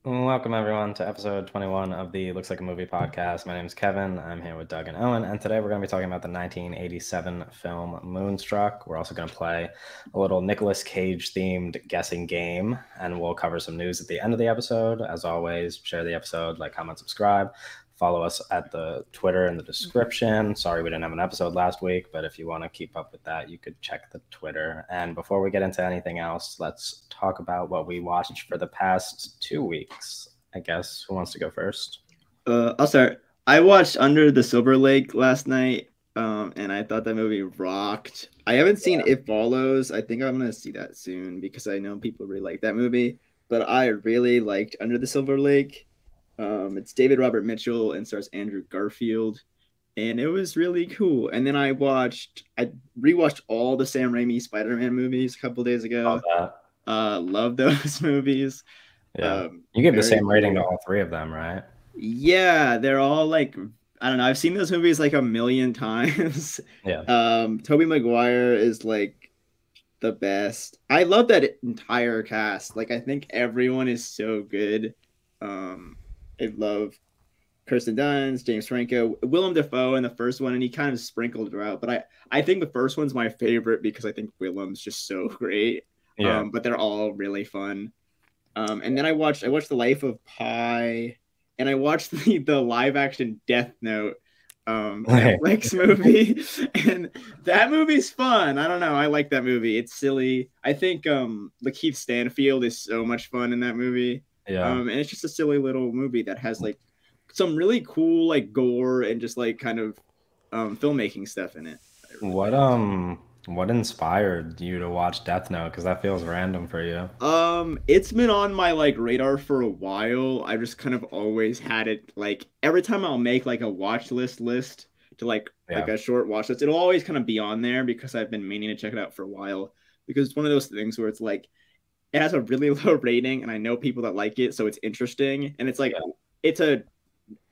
Welcome everyone to episode 21 of the Looks Like a Movie podcast. My name is Kevin. I'm here with Doug and Owen, and today we're going to be talking about the 1987 film Moonstruck. We're also going to play a little Nicolas Cage themed guessing game, and we'll cover some news at the end of the episode. As always, share the episode, like, comment, subscribe. Follow us at the Twitter in the description. Sorry we didn't have an episode last week, but if you want to keep up with that, you could check the Twitter. And before we get into anything else, let's talk about what we watched for the past 2 weeks. I guess. Who wants to go first? I'll start. I watched Under the Silver Lake last night, and I thought that movie rocked. I haven't seen It Follows. I think I'm gonna see that soon because I know people really like that movie. But I really liked Under the Silver Lake. It's David Robert Mitchell and stars Andrew Garfield, and it was really cool. And then I rewatched all the Sam Raimi Spider-Man movies a couple days ago. Love those movies. Yeah, you gave the same rating to all three of them, right? Yeah, they're all like, I don't know. I've seen those movies like a million times. Yeah. Tobey Maguire is like the best. I love that entire cast. Like, I think everyone is so good. I love Kirsten Dunst, James Franco, Willem Dafoe in the first one, and he kind of sprinkled throughout. But I think the first one's my favorite because I think Willem's just so great. Yeah. But they're all really fun. And then I watched The Life of Pi, and I watched the live action Death Note Netflix movie, and that movie's fun. I don't know. I like that movie. It's silly. I think Lakeith Stanfield is so much fun in that movie. Yeah. And it's just a silly little movie that has like some really cool like gore and just like kind of filmmaking stuff in it. What inspired you to watch Death Note? Because that feels random for you. It's been on my like radar for a while. I just kind of always had it like every time I'll make like a watch list to like a short watch list, it'll always kind of be on there because I've been meaning to check it out for a while. Because it's one of those things where it's like it has a really low rating and I know people that like it, so it's interesting. And it's like it's a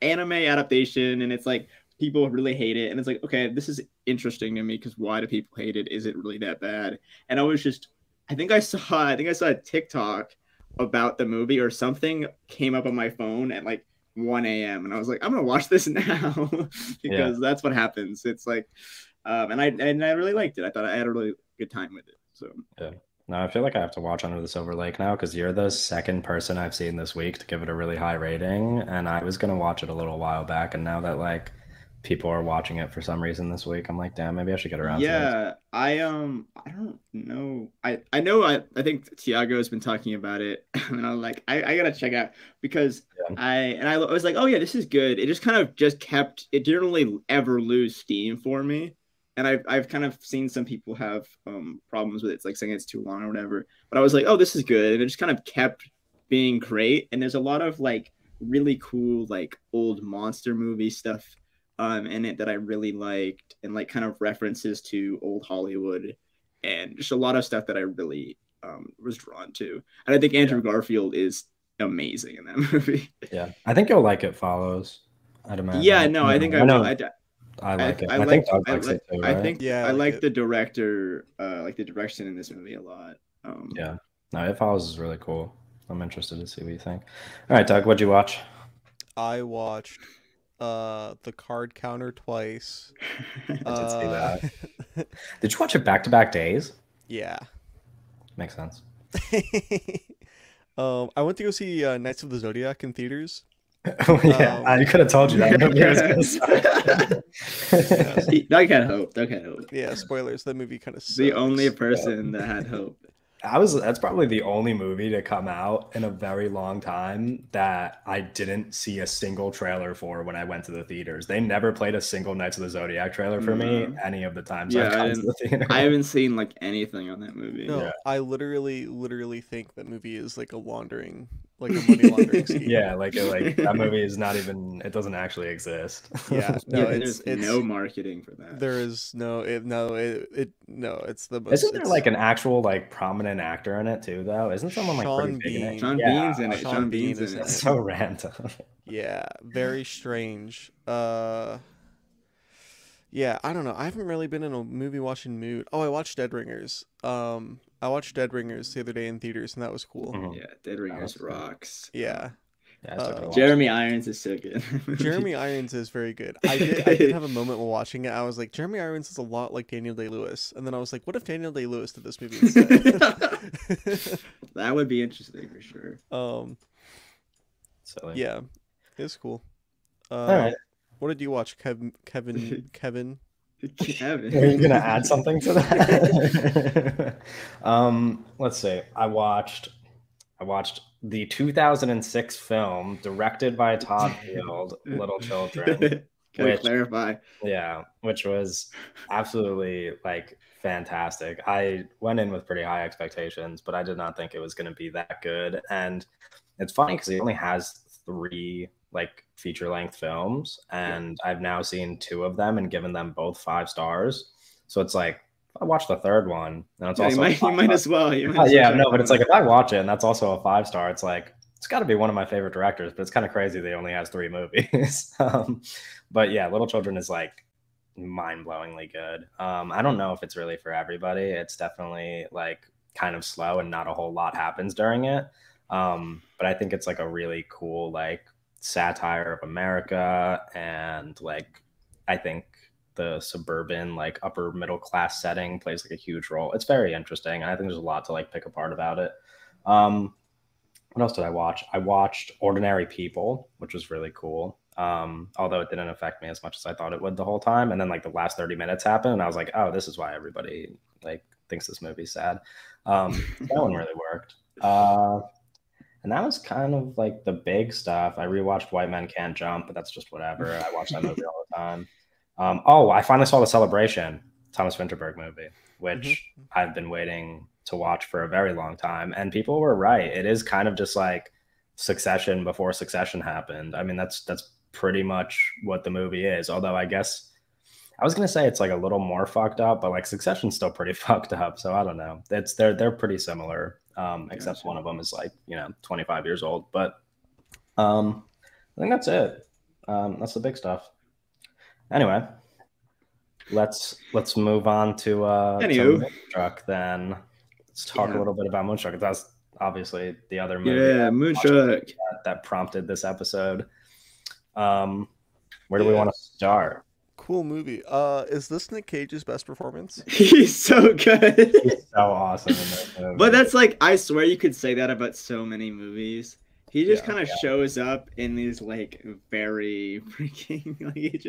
anime adaptation and it's like people really hate it, and it's like, okay, this is interesting to me because why do people hate it? Is it really that bad? And I think I saw a TikTok about the movie or something came up on my phone at like 1 a.m. and I was like, I'm gonna watch this now because that's what happens. It's like, and I really liked it. I thought I had a really good time with it. So yeah. No, I feel like I have to watch Under the Silver Lake now because you're the second person I've seen this week to give it a really high rating, and I was gonna watch it a little while back, and now that like people are watching it for some reason this week, I'm like, damn, maybe I should get around to it. I don't know. I think Tiago has been talking about it, and I'm like, I gotta check out because I was like, oh yeah, this is good. It just kind of kept it didn't really ever lose steam for me. And I've kind of seen some people have problems with it. It's like saying it's too long or whatever. But I was like, oh, this is good. And it just kind of kept being great. And there's a lot of like really cool like old monster movie stuff in it that I really liked, and like kind of references to old Hollywood and just a lot of stuff that I really was drawn to. And I think Andrew Garfield is amazing in that movie. Yeah, I think you'll like It Follows. I'd imagine. Yeah, no, I think I will. I like it. I think Doug likes it too, right? I think I like the director, like the direction in this movie a lot. Yeah, no, It Follows is really cool. I'm interested to see what you think. All right, Doug, what'd you watch? I watched The Card Counter twice. I did see that. Did you watch it back-to-back days? Yeah. Makes sense. I went to go see Knights of the Zodiac in theaters. Oh, yeah, I could have told you that. I can't hope. Yeah, spoilers. That movie kind of sucks. The only person that had hope. That's probably the only movie to come out in a very long time that I didn't see a single trailer for when I went to the theaters. They never played a single Knights of the Zodiac trailer for me any of the times I've gone to the theater. I haven't seen like anything on that movie. No, I literally think that movie is like a money laundering scheme. Yeah, like that movie is not even, it doesn't actually exist. Yeah, no, it's no marketing for that. There is it's the most. Isn't there like an actual like prominent actor in it too though? Isn't someone like pretty big in it? Sean Bean's in it. Sean Bean's in it. It's so random. Yeah, very strange. Yeah, I don't know. I haven't really been in a movie watching mood. Oh, I watched Dead Ringers. I watched Dead Ringers the other day in theaters, and that was cool. Yeah, Dead Ringers rocks. Yeah. Yeah, I still gotta watch Jeremy Irons is so good. Jeremy Irons is very good. I did have a moment while watching it. I was like, Jeremy Irons is a lot like Daniel Day-Lewis, and then I was like, what if Daniel Day-Lewis did this movie instead? That would be interesting for sure. Silly. Yeah, it's cool. All right. What did you watch, Kevin? Kevin. Are you gonna add something to that? Let's see. I watched the 2006 film directed by Todd Field, Little Children. Can I clarify? Yeah, which was absolutely like fantastic. I went in with pretty high expectations, but I did not think it was going to be that good. And it's funny because he only has 3 like feature-length films, and I've now seen 2 of them and given them both 5 stars. So it's like I watched the 3rd one, and it's also you might as well. But it's like if I watch it and that's also a 5-star, it's like it's got to be one of my favorite directors. But it's kind of crazy that he only has 3 movies. But yeah, Little Children is like mind-blowingly good. I don't know if it's really for everybody. It's definitely like kind of slow and not a whole lot happens during it. But I think it's like a really cool like satire of America, and like I think the suburban like upper middle class setting plays like a huge role. It's very interesting, and I think there's a lot to like pick apart about it. What else did I watch? I watched Ordinary People, which was really cool. Although it didn't affect me as much as I thought it would the whole time. And then like the last 30 minutes happened, and I was like, oh, this is why everybody like thinks this movie's sad. That one really worked. And that was kind of like the big stuff. I rewatched White Men Can't Jump, but that's just whatever. I watch that movie all the time. I finally saw The Celebration, Thomas Vinterberg movie, which I've been waiting to watch for a very long time. And people were right. It is kind of just like Succession before Succession happened. I mean, that's pretty much what the movie is. Although I guess I was gonna say it's like a little more fucked up, but like Succession's still pretty fucked up. So I don't know. They're pretty similar. Except one of them is like 25 years old. But I think that's it. That's the big stuff. Anyway, let's move on to Moonstruck then. Let's talk a little bit about Moonstruck. That's obviously the other movie. Yeah, Moonstruck that prompted this episode. Where do we want to start? Cool movie. Is this Nick Cage's best performance? He's so good. He's so awesome in this movie. But that's like, I swear you could say that about so many movies. He just kind of shows up in these like very freaking like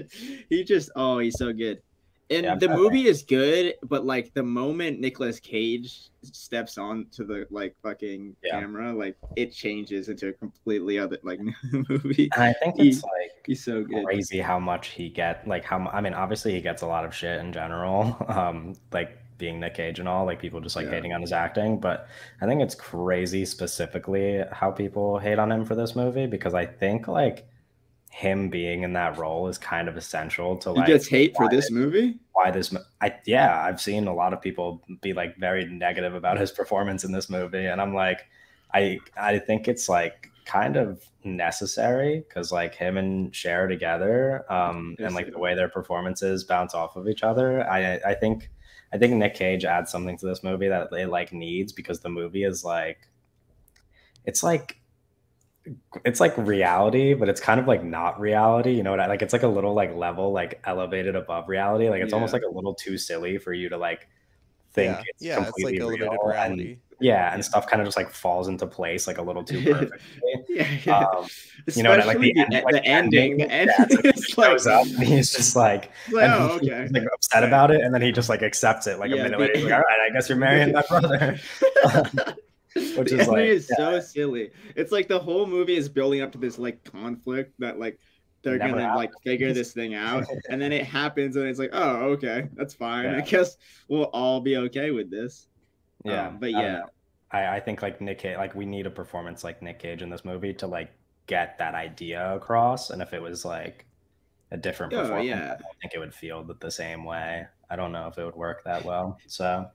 he's so good. And the movie is good, but like the moment Nicolas Cage steps on to the like fucking camera, like it changes into a completely other like movie. And I think it's like he's so good. Crazy how much he obviously he gets a lot of shit in general, like being Nick Cage and all, like people just like hating on his acting. But I think it's crazy specifically how people hate on him for this movie, because I think like him being in that role is kind of essential to like. He gets hate for this movie? Why this? I've seen a lot of people be like very negative about his performance in this movie, and I'm like, I think it's like kind of necessary, because like him and Cher together, and like the way their performances bounce off of each other. I think Nick Cage adds something to this movie that it like needs, because the movie is like, it's like reality, but it's kind of like not reality, you know what like it's like a little like level like elevated above reality, like it's almost like a little too silly for you to like think it's completely it's like elevated reality. And stuff kind of just like falls into place like a little too perfectly. You know, like the ending it's like shows up and he's just like, he's like upset about it, and then he just like accepts it like a minute later. He's like, all right, I guess you're marrying my brother. Which is like so silly. It's like the whole movie is building up to this like conflict that like they're gonna like figure this thing out, and then it happens, and it's like, oh, okay, that's fine. I guess we'll all be okay with this. But I think like Nick Cage, like we need a performance like Nick Cage in this movie to like get that idea across. And if it was like a different performance, I don't think it would feel the same way. I don't know if it would work that well. So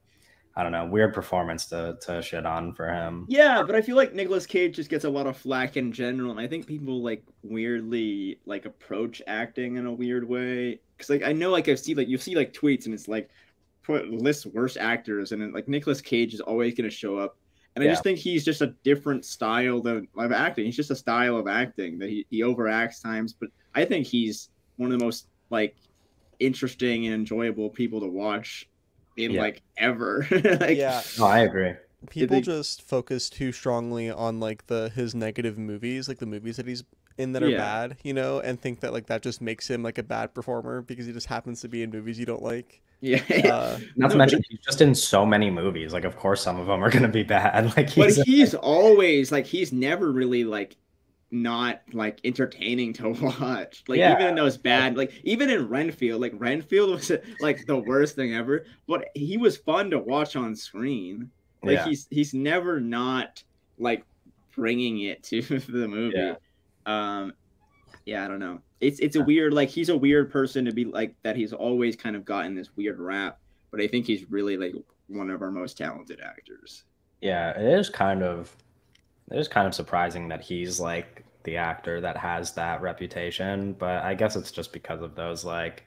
I don't know. Weird performance to shit on for him. Yeah, but I feel like Nicolas Cage just gets a lot of flack in general, and I think people like weirdly like approach acting in a weird way. Because like I know like you see like tweets, and it's like list worst actors, and then like Nicolas Cage is always gonna show up And I just think he's just a different style of acting. He's just a style of acting that he overacts times, but I think he's one of the most like interesting and enjoyable people to watch in like ever. Like, no, I agree. People just focus too strongly on like his negative movies, like the movies that he's in that are bad, you know, and think that like that just makes him like a bad performer because he just happens to be in movies you don't like. Not to mention he's just in so many movies. Like, of course, some of them are going to be bad. Like, he's always like he's never really like not like entertaining to watch. Like even in those bad, like even in Renfield, like Renfield was like the worst thing ever, but he was fun to watch on screen. Like he's never not like bringing it to the movie. I don't know. It's a weird, like he's a weird person to be like that. He's always kind of gotten this weird rap, but I think he's really like one of our most talented actors. Yeah, it is kind of surprising that he's like the actor that has that reputation, but I guess it's just because of those like,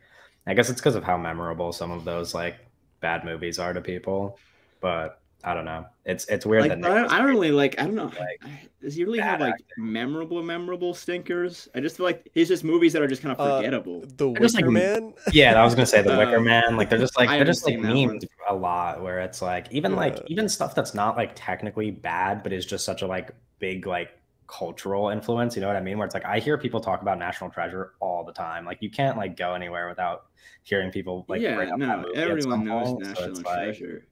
I guess it's because of how memorable some of those like bad movies are to people, but I don't know. It's weird like, that I don't really like. I don't know. Like, does he really have like memorable stinkers? I just feel like he's just movies that are just kind of forgettable. The Wicker Man. Yeah, I was gonna say the Wicker Man. Like they're just like memed a lot. Where it's like even stuff that's not like technically bad, but is just such a like big like cultural influence. You know what I mean? Where it's like I hear people talk about National Treasure all the time. Like you can't like go anywhere without hearing people like bring up that movie everyone knows point. National Treasure.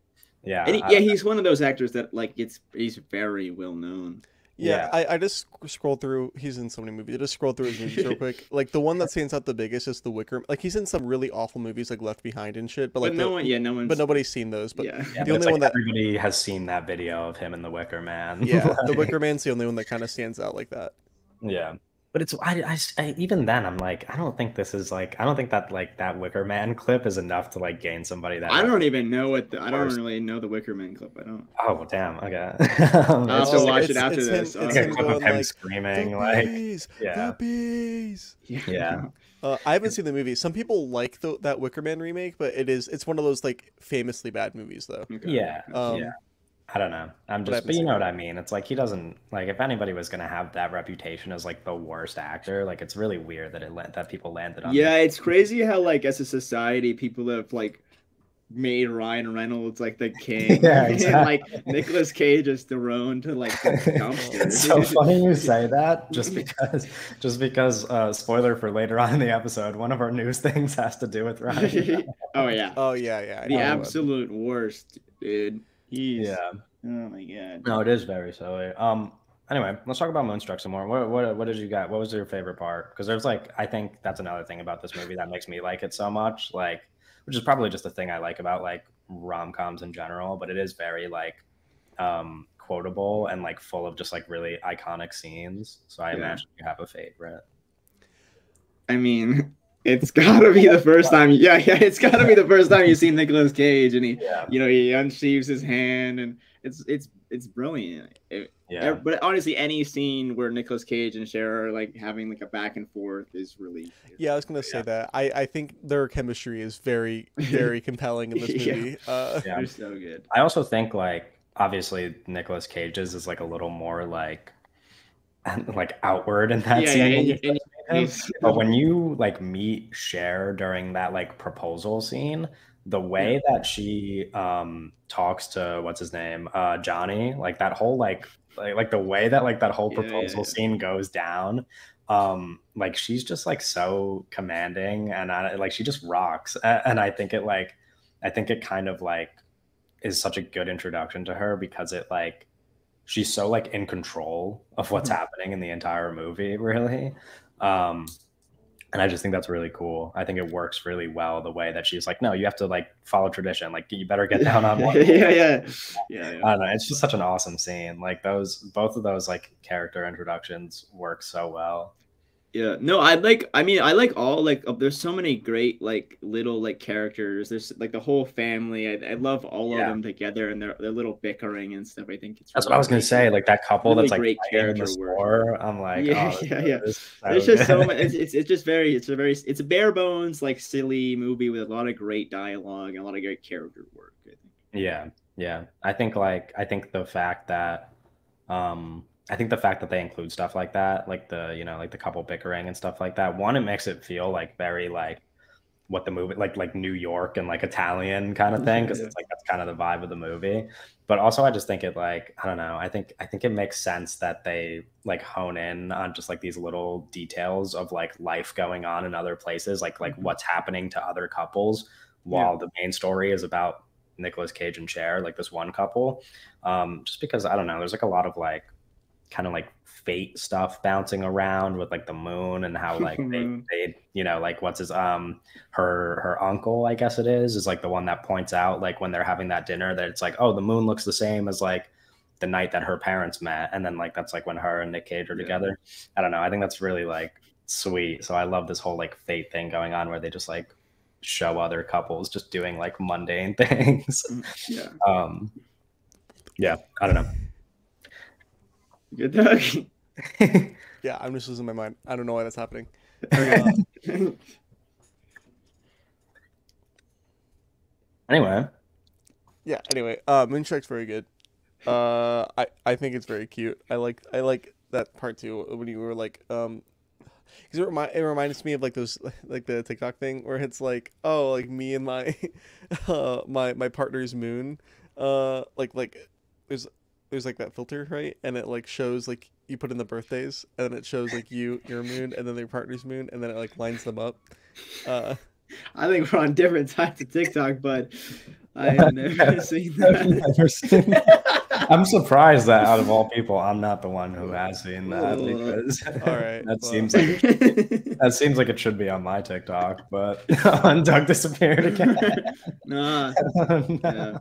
Yeah, and he's one of those actors that like he's very well known. I just scroll through. He's in so many movies. I just scroll through his movies real quick. Like the one that stands out the biggest is The Wicker. Like he's in some really awful movies like Left Behind and shit. But like but nobody's seen those. But the only one that everybody has seen that video of him in The Wicker Man. Yeah, The Wicker Man's the only one that kind of stands out like that. Yeah. But it's I even then I'm like I don't think that like that Wicker Man clip is enough to like gain somebody that I don't even know I don't really know the Wicker Man clip. I don't. Oh damn! Okay. I'll have to watch it after this. It's him going like screaming the bees. Yeah. I haven't seen the movie. Some people like that Wicker Man remake, but it's one of those like famously bad movies though. Okay. Yeah. I don't know. But you know what I mean? It's like he doesn't like if anybody was gonna have that reputation as like the worst actor, like it's really weird that that people landed on. Yeah, it's crazy how like as a society people have like made Ryan Reynolds like the king. And like Nicolas Cage is thrown to like the dumpster. It's so funny you say that just because spoiler for later on in the episode, one of our news things has to do with Ryan. Oh yeah. The absolute worst, dude. Oh my god. No, it is very silly. Anyway, let's talk about Moonstruck some more. What did you got? What was your favorite part? Because there's like I think that's another thing about this movie that makes me like it so much. Like, which is probably just a thing I like about like rom-coms in general, but it is very like quotable and like full of just like really iconic scenes. So I imagine you have a favorite. I mean, it's gotta be the first time. It's gotta be the first time you see Nicolas Cage, and he unsheaves his hand, and it's brilliant. But honestly, any scene where Nicolas Cage and Cher are like having like a back and forth is really. Yeah, I was gonna say that. I think their chemistry is very, very compelling in this movie. They're so good. I also think like obviously Nicolas Cage's is like a little more like outward in that scene. But when you like meet Cher during that like proposal scene, the way that she talks to what's his name, Johnny, like that whole like the way that like that whole proposal scene goes down, like she's just like so commanding and like she just rocks, and I think it kind of like is such a good introduction to her because it like she's so like in control of what's happening in the entire movie, really. And I just think that's really cool. I think it works really well the way that she's like, no, you have to like follow tradition. Like you better get down on one. Yeah. I don't know. It's just such an awesome scene. Like both of those like character introductions work so well. Yeah, no, I like all like there's so many great like little like characters. There's like the whole family. I love all of them together and their little bickering and stuff. I think it's that's what I was gonna say. Like that couple really that's like great character work. I'm like, There's just so much. It's just very it's a bare bones like silly movie with a lot of great dialogue and a lot of great character work. I think. Yeah, Yeah, I think the fact that they include stuff like that, like the couple bickering and stuff like that. One, it makes it feel like very like what the movie like New York and like Italian kind of thing, because it's like that's kind of the vibe of the movie. But also I just think it like I don't know, I think it makes sense that they like hone in on just like these little details of like life going on in other places, like what's happening to other couples while the main story is about Nicolas Cage and Cher, like this one couple. Just because I don't know, there's like a lot of like kind of like fate stuff bouncing around with like the moon and how like they like what's his her uncle, I guess it is like the one that points out like when they're having that dinner that it's like, oh, the moon looks the same as like the night that her parents met, and then like that's like when her and Nick Cage are together. I don't know, I think that's really like sweet. So I love this whole like fate thing going on where they just like show other couples just doing like mundane things. Yeah, I don't know. Good dog. Yeah, I'm just losing my mind. I don't know why that's happening. Anyway. Yeah, anyway. Moonstruck's very good. I think it's very cute. I like that part too when you were like because it reminds me of like those like the TikTok thing where it's like, oh, like me and my my partner's moon. Like there's like that filter, right? And it like shows like you put in the birthdays, and then it shows like your moon, and then their partner's moon, and then it like lines them up. I think we're on different sides of TikTok, but I've never seen that. I'm surprised that out of all people, I'm not the one who has seen that, because all right, that seems like it should be on my TikTok, but Doug disappeared again. Nah. Yeah.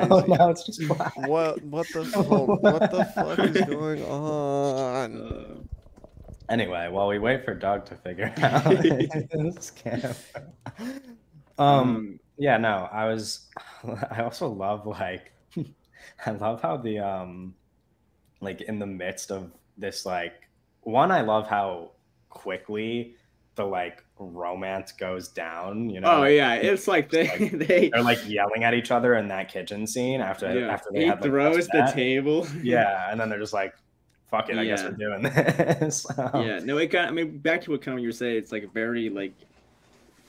Oh, now it's just black. What the fuck is going on? Anyway, while we wait for Doug to figure out this camera. Yeah, no, I also love like I love how the like in the midst of this like one, I love how quickly the like romance goes down, you know. Oh yeah, it's like they're like yelling at each other in that kitchen scene after they had, like, throws the table. Yeah, and then they're just like, fuck it, I guess we're doing this. Yeah, no, it got, I mean, back to what kind of you were saying, it's like very like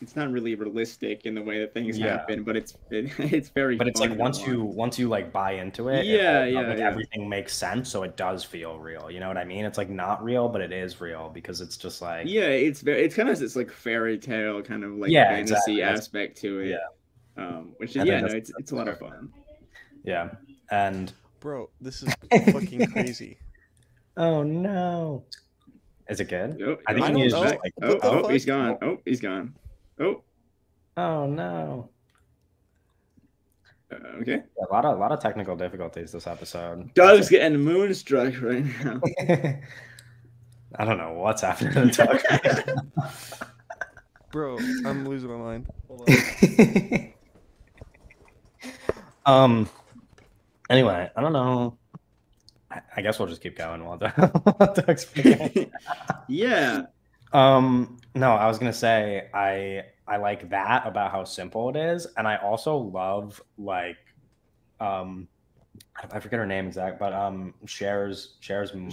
it's not really realistic in the way that things happen, but it's very. But it's like once you like buy into it, everything makes sense, so it does feel real. You know what I mean? It's like not real, but it is real because it's just like it's kind of this like fairy tale kind of like fantasy aspect to it. Yeah, which is it's a lot of fun. Yeah, and bro, this is fucking crazy. Oh no, is it good? I think he's back. Oh, he's gone. Oh, he's gone. Oh no. Okay. A lot of technical difficulties this episode. Doug's getting moonstruck right now. I don't know what's happening to Doug. Bro, I'm losing my mind. Hold on. Anyway, I don't know. I guess we'll just keep going while Doug's speaking. Yeah. No, I was gonna say I like that about how simple it is, and I also love like I forget her name exact, but Cher's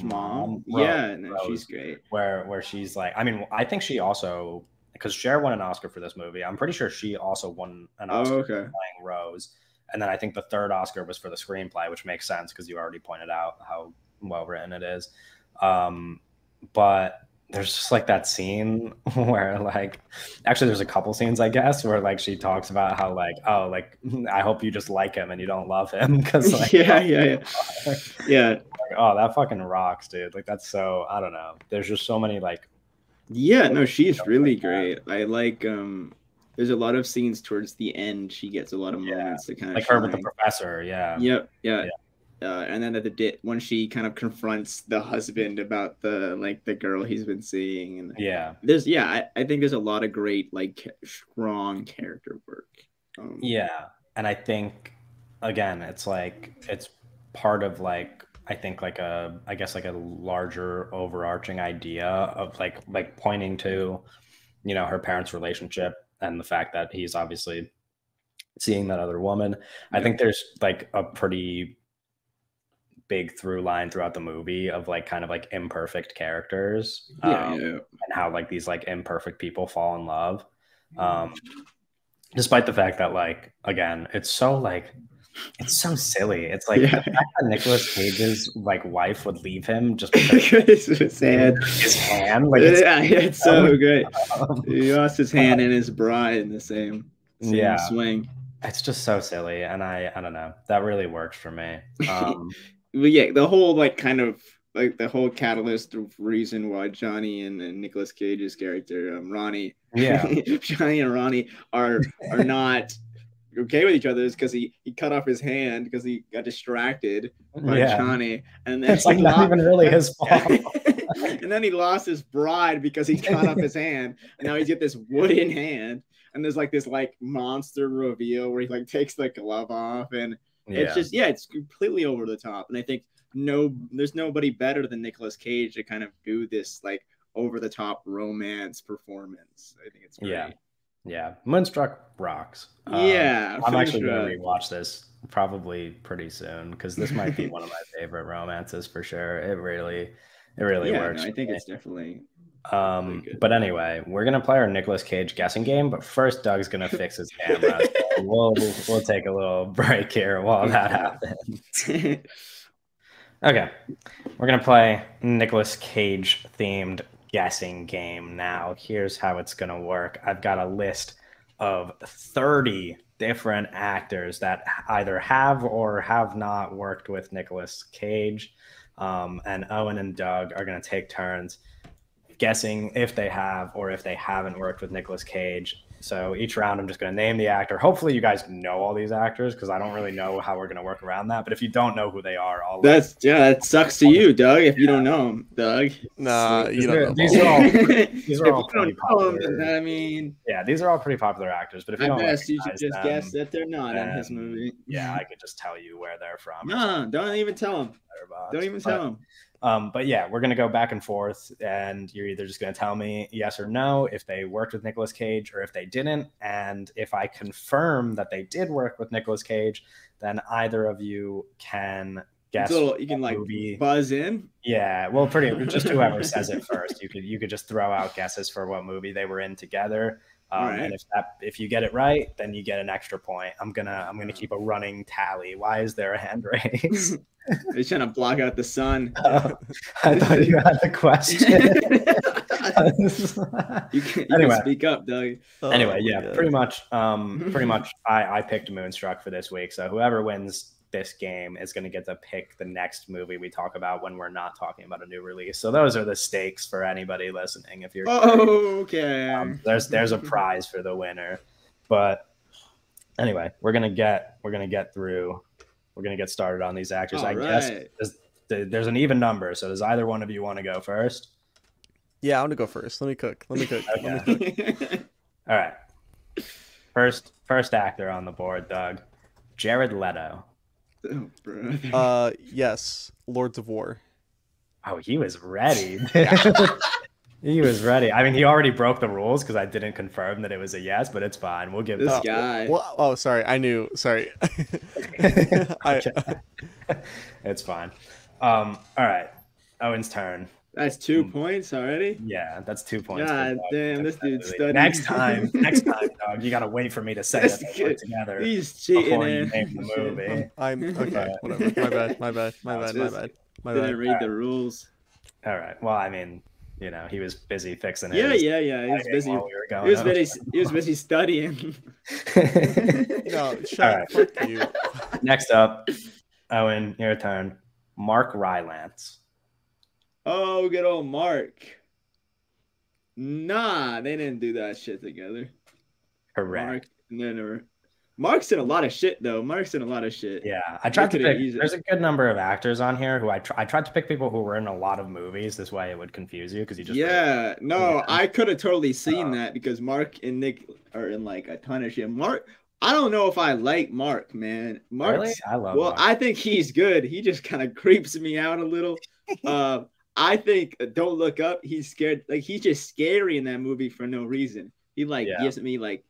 mom. Yeah, no, she's great. Where she's like, I mean, I think she also, because Cher won an Oscar for this movie. I'm pretty sure she also won an Oscar for playing Rose. And then I think the third Oscar was for the screenplay, which makes sense because you already pointed out how well written it is. But there's just like that scene where like, actually there's a couple scenes, I guess, where like she talks about how like, oh, like, I hope you just like him and you don't love him. Because like, yeah. Like, oh, that fucking rocks, dude. Like, that's so, I don't know. There's just so many like. Yeah, no, she's really great. I like, there's a lot of scenes towards the end. She gets a lot of moments to kind of like her with the professor. Yeah. Yep. And then when she kind of confronts the husband about the girl he's been seeing, and I think there's a lot of great like strong character work. And I think again, it's like it's part of like I think like a larger overarching idea of like pointing to, you know, her parents' relationship and the fact that he's obviously seeing that other woman. Yeah. I think there's like a pretty big through line throughout the movie of like kind of like imperfect characters, and how like these like imperfect people fall in love, despite the fact that like again it's so silly. It's like the fact that Nicolas Cage's like wife would leave him just because his hand like it's so good. He lost his hand and his bride in the same swing. It's just so silly, and I don't know, that really works for me. But yeah, the whole like kind of like the whole catalyst of reason why Johnny and Nicolas Cage's character Ronnie, Johnny and Ronnie are not okay with each other is because he cut off his hand because he got distracted by Johnny, and then it's like not even really his fault. And then he lost his bride because he cut off his hand, and now he's got this wooden hand, and there's like this like monster reveal where he like takes the glove off, and it's just it's completely over the top. And I think there's nobody better than Nicolas Cage to kind of do this like over the top romance performance. I think it's great. Yeah, Moonstruck rocks. I'm actually going to rewatch this probably pretty soon because this might be one of my favorite romances for sure. It really works. No, I think it's definitely. But anyway, we're gonna play our Nicolas Cage guessing game. But first, Doug's gonna fix his camera. So we'll take a little break here while that happens. Okay, we're gonna play Nicolas Cage themed guessing game now. Here's how it's gonna work. I've got a list of 30 different actors that either have or have not worked with Nicolas Cage, and Owen and Doug are gonna take turns guessing if they have or if they haven't worked with Nicolas Cage. So each round, I'm just going to name the actor. Hopefully, you guys know all these actors because I don't really know how we're going to work around that. But if you don't know who they are, that sucks to you, Doug. If you don't know them, Doug. Nah, you don't know. These are all pretty popular. I mean, these are all pretty popular actors. But if you don't, you should just guess that they're not in his movie. Yeah, I could just tell you where they're from. No, don't even tell them. Don't even tell them. But yeah, we're going to go back and forth, and you're either just going to tell me yes or no if they worked with Nicolas Cage or if they didn't. And if I confirm that they did work with Nicolas Cage, then either of you can guess. You can like movie. Buzz in. Yeah, well, just whoever says it first. You could just throw out guesses for what movie they were in together. And if you get it right, then you get an extra point. I'm gonna keep a running tally. Why is there a hand raise? He's trying to block out the sun. I thought you had the question. you can speak up, Doug. Anyway, pretty much. I picked Moonstruck for this week. So whoever wins this game is going to get to pick the next movie we talk about when we're not talking about a new release. So those are the stakes for anybody listening. If you're okay, there's a prize for the winner. But anyway, we're gonna get started on these actors. I guess there's an even number. So does either one of you want to go first? Yeah, I want to go first. Let me cook. Okay. All right. First actor on the board, Doug. Jared Leto. Oh, brother. Yes, Lords of War. Oh, he was ready. He was ready. I mean, he already broke the rules because I didn't confirm that it was a yes, but it's fine. We'll give this guy. Well, sorry. I knew. Sorry. It's fine. All right. Owen's turn. That's 2 points already? Yeah, that's 2 points. God damn, this dude's studying. Next time, dog, you got to wait for me to say that they work together. He's cheating. Before you name the movie. I'm okay. Whatever. My bad. Didn't read the rules. All right. Well, I mean, he was busy fixing it. Yeah. He was busy. He was busy studying. No, shut up. Fuck you. Next up, Owen, your turn. Mark Rylance. Oh, good old Mark. Nah, they didn't do that shit together. Correct. Mark's in a lot of shit, though. Yeah, I tried to pick. There's a good number of actors on here who I tried to pick people who were in a lot of movies. This way, it would confuse you because you just. Yeah, I could have totally seen that because Mark and Nick are in like a ton of shit. Mark, I don't know if I like Mark, man. Really? I love. Well, Mark. I think he's good. He just kind of creeps me out a little. I think Don't Look Up. He's scared. Like he's just scary in that movie for no reason. He gives me like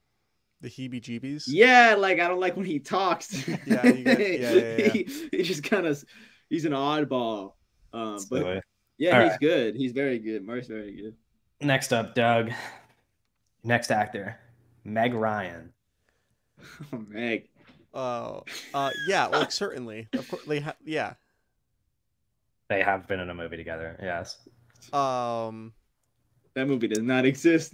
The heebie-jeebies? Yeah, like I don't like when he talks. Yeah, he just kind of, he's an oddball. But yeah, he's good. He's very good. Mark's very good. Next up, Doug. Next actor, Meg Ryan. Oh, Meg. Yeah, well, certainly. Of course, yeah. They have been in a movie together. Yes. That movie does not exist.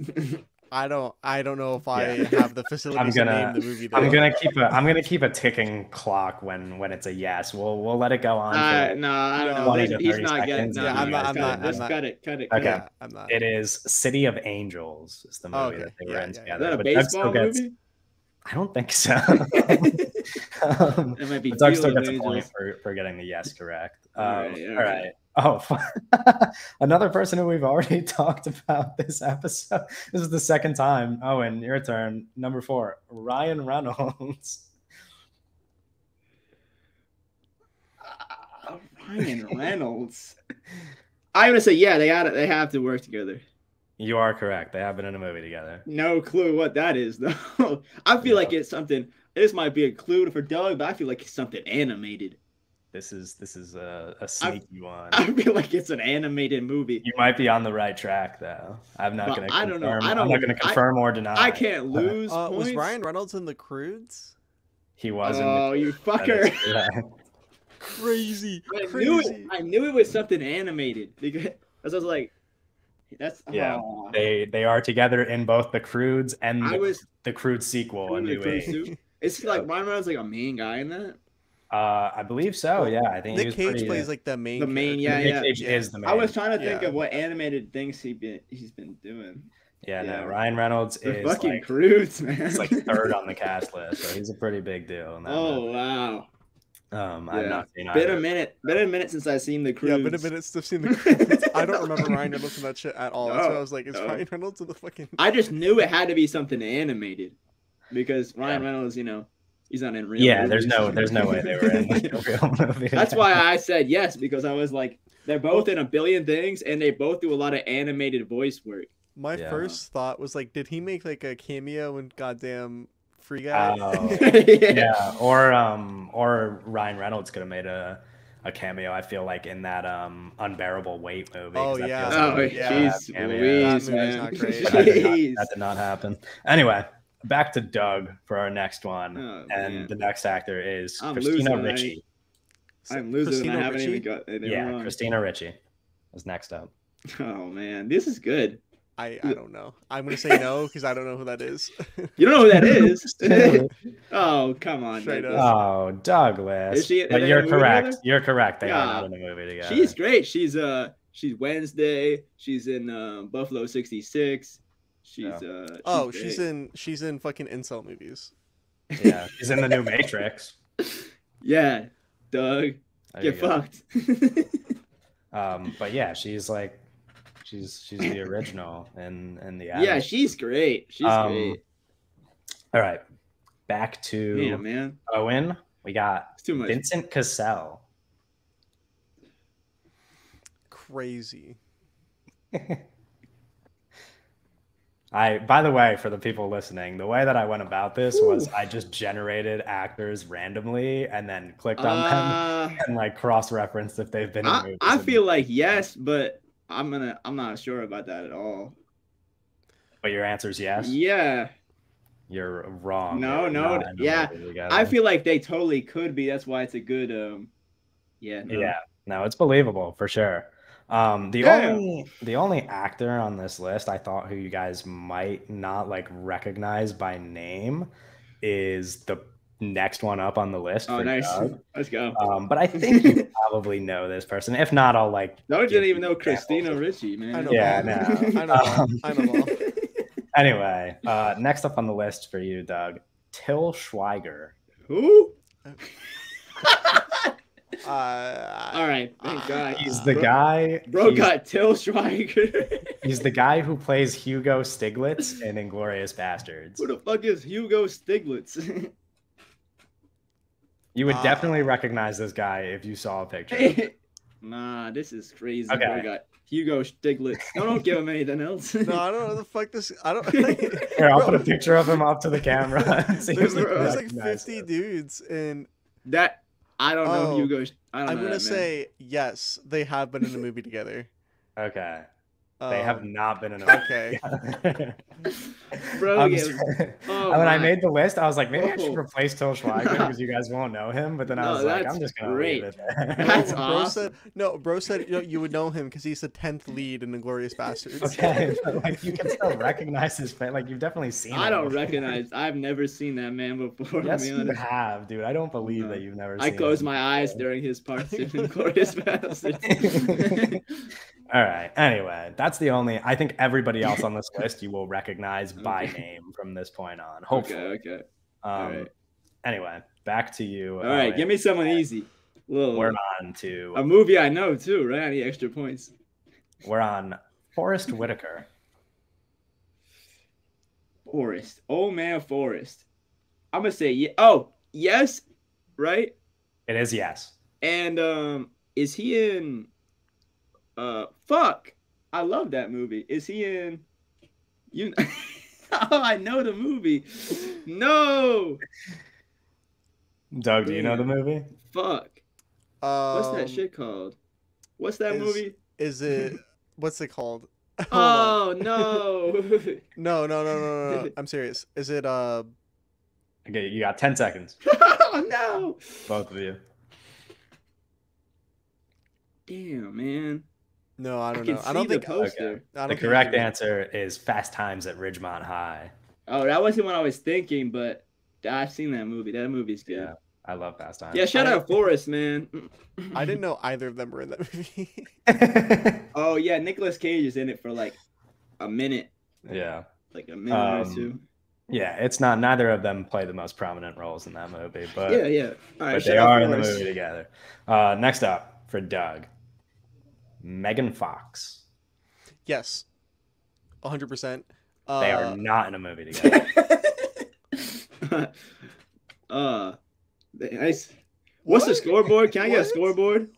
I don't know if I have the facilities to name the movie. Though. I'm gonna keep a ticking clock when it's a yes. We'll let it go on. No, I don't know. He's not getting. Yeah, I'm not. Cut it. Okay. Yeah, I'm not. It is City of Angels. Is the movie that they were in together. Is that a baseball movie? I don't think so. It might be. Doug still gets a point for getting the yes correct. All right. Oh, another person who we've already talked about this episode. This is the second time. Owen, your turn. Number 4, Ryan Reynolds. Ryan Reynolds. I'm gonna say they have to work together. You are correct. They have been in a movie together. No clue what that is, though. I feel like it's something. This might be a clue for Doug, but I feel like it's something animated. This is a sneaky one. I feel like it's an animated movie. You might be on the right track, though. I'm not going to confirm. I'm not going to confirm or deny. I can't lose points. Was Ryan Reynolds in The Croods? He was. Oh, you fucker! Crazy. I knew it was something animated because I was like, that's They are together in both The Croods and the Croods sequel, A New Age. Is he like Ryan Reynolds like a main guy in that? I believe so. Yeah, I think Nick Cage plays like the main. Nick Cage is the main. I was trying to think of what animated things he's been doing. Yeah, no, Ryan Reynolds is fucking like, Croods, man. He's like 3rd on the cast list, so he's a pretty big deal. Wow. I've not seen. Been a minute since I've seen The Croods. Yeah, been a minute since I've seen The Croods. I don't remember Ryan Reynolds in that shit at all. That's why I was like, is Ryan Reynolds in the fucking? I just knew it had to be something animated, because Ryan Reynolds, he's not in real. Yeah, movies. there's no way they were in like a real movie. That's why I said yes, because I was like, they're both in a billion things, and they both do a lot of animated voice work. My first thought was like, did he make like a cameo in goddamn Free Guy? Yeah, or Ryan Reynolds could have made a cameo. I feel like in that Unbearable Weight movie. Oh yeah, jeez, Louise, man. Not great. That did not happen. Anyway. Back to Doug for our next one, the next actor is Christina Ricci. I'm losing. I haven't even got it. Yeah, Christina Ricci is next up. Oh man, this is good. I don't know. I'm gonna say no because I don't know who that is. You don't know who that is? Oh come on. Oh, Douglas. But you're correct. You're correct. They are not in a movie together. She's great. She's Wednesday. She's in Buffalo 66. She's in fucking incel movies. Yeah, she's in the new Matrix. Yeah, Doug, get fucked. But yeah, she's the original and the Adam. Yeah, she's great. She's great. All right, back to Owen. We got Vincent Cassel. Crazy. By the way, for the people listening, the way that I went about this was I just generated actors randomly and then clicked on them and like cross-referenced if they've been in movies. I feel like yes, but I'm not sure about that at all. But your answer is yes? Yeah. You're wrong. No. Yeah. I feel like they totally could be. That's why it's a good yeah. No, it's believable for sure. The only actor on this list I thought who you guys might not like recognize by name is the next one up on the list. Oh, nice. Doug. Let's go. But I think you probably know this person. If not, I'll like. No, you didn't even know Christina Ricci, man. I know. I know. Anyway, next up on the list for you, Doug, Till Schweiger. Who? All right, thank God. He's the guy. Bro got Till Schweiger. He's the guy who plays Hugo Stiglitz in Inglourious Bastards. Who the fuck is Hugo Stiglitz? You would definitely recognize this guy if you saw a picture. Nah, this is crazy. Okay. Hugo Stiglitz. No, don't give him anything else. No, I don't know the fuck this. I don't. Here, I'll put a picture of him up to the camera. There's like 50 dudes, and that I don't know Hugo. I'm gonna say yes. They have been in a movie together. Okay. They have not been in a movie. Okay. Bro, when I made the list, I was like, maybe I should replace Til Schweiger because you guys won't know him. But then I was like, I'm just gonna leave it there. That's awesome. Bro said you would know him because he's the 10th lead in *Inglourious Basterds*. Okay, but like you can still recognize his face. Like you've definitely seen him. I don't recognize. I've never seen that man before. Yes, you have, dude. I don't believe that you've never seen him. I closed my eyes during his parts in *Inglourious Basterds*. All right. Anyway, that's the only. I think everybody else on this list you will recognize by name from this point on. Hopefully. Okay. All right. Anyway, back to you. All right, give me someone easy. We're on to a movie I know too, right? I need extra points. We're on Forrest Whitaker. Forrest. Old man Forrest. I'm gonna say yes, right? It is yes. And is he in? Fuck! I love that movie. Is he in? You? Oh, I know the movie. No. Doug, do you know the movie? Fuck. What's that shit called? What's that movie? Is it? What's it called? Oh no. No. I'm serious. Is it? Okay, you got 10 seconds. Oh no. Both of you. Damn, man. No, I don't know. I don't think poster. The correct answer is Fast Times at Ridgemont High. Oh, that wasn't what I was thinking, but I've seen that movie. That movie's good. Yeah, I love Fast Times. Yeah, shout out Forrest, man. I didn't know either of them were in that movie. Oh yeah, Nicolas Cage is in it for like a minute. Yeah, like a minute or two. Yeah, it's not. Neither of them play the most prominent roles in that movie, but yeah. All right, but they are in the movie together. Next up for Doug, Megan Fox. Yes, 100%. They are not in a movie together. Nice. What's the scoreboard? Can I get a scoreboard?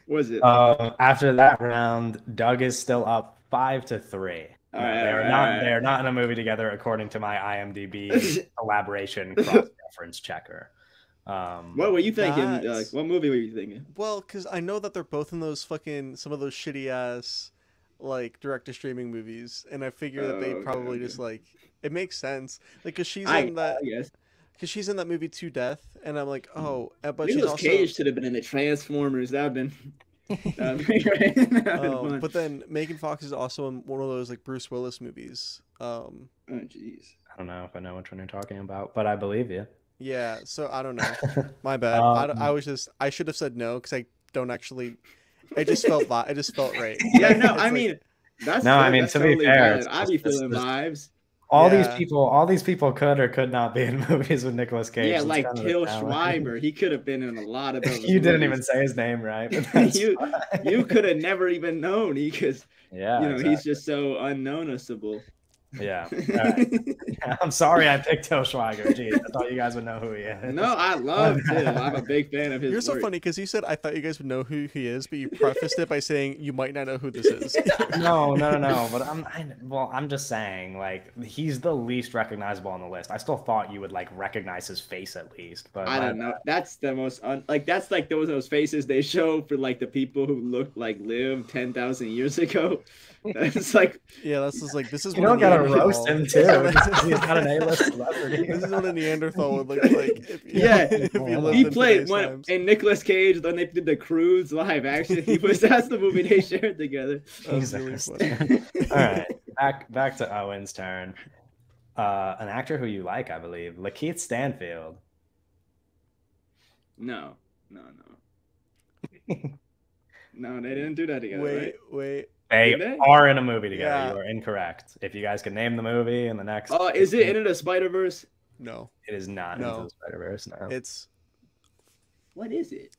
What is it? After that round, Doug is still up 5-3. All right, they are not in a movie together, according to my IMDb collaboration cross-reference checker. What were you thinking? What movie were you thinking? Well, because I know that they're both in those some of those shitty ass direct-to-streaming movies, and I figure that they probably just it makes sense, because she's in that. Yes. Because she's in that movie To Death, and I'm like, oh, but she's also. Cage should have been in the Transformers. That'd been. But then Megan Fox is also in one of those Bruce Willis movies. Oh jeez. I don't know if I know which one you're talking about, but I believe you. Yeah, so I don't know. My bad. I should have said no, because I don't actually. I just felt right. Yeah, no, I mean that's no. I mean, to be fair, I'd be feeling vibes. All these people could or could not be in movies with Nicolas Cage. Yeah, like Til Schweiger, he could have been in a lot of those. You didn't even say his name right. you could have never even known because exactly. He's just so unnoticeable. Yeah. Right. I'm sorry I picked Til Schweiger. Jeez, I thought you guys would know who he is. No, I love Til. I'm a big fan of his You're so funny because you said I thought you guys would know who he is, but you prefaced it by saying you might not know who this is. No. But I'm just saying, he's the least recognizable on the list. I still thought you would recognize his face at least. But I don't know. That's the most that's those faces they show for the people who look lived 10,000 years ago. That's yeah, that's just this is. You don't gotta roast him too. He's not an A-list celebrity. This is what a Neanderthal would look like. He played one in Nicolas Cage. Then they did the Cruise live action. That's the movie they shared together. Jesus. Really all right, back to Owen's turn. An actor who you like, I believe, Lakeith Stanfield. No, they didn't do that together. Wait. They are in a movie together. Yeah. You are incorrect. If you guys can name the movie in the next. Oh, is it Into the Spider-Verse? No. It is not Into the Spider-Verse, no. It's. What is it?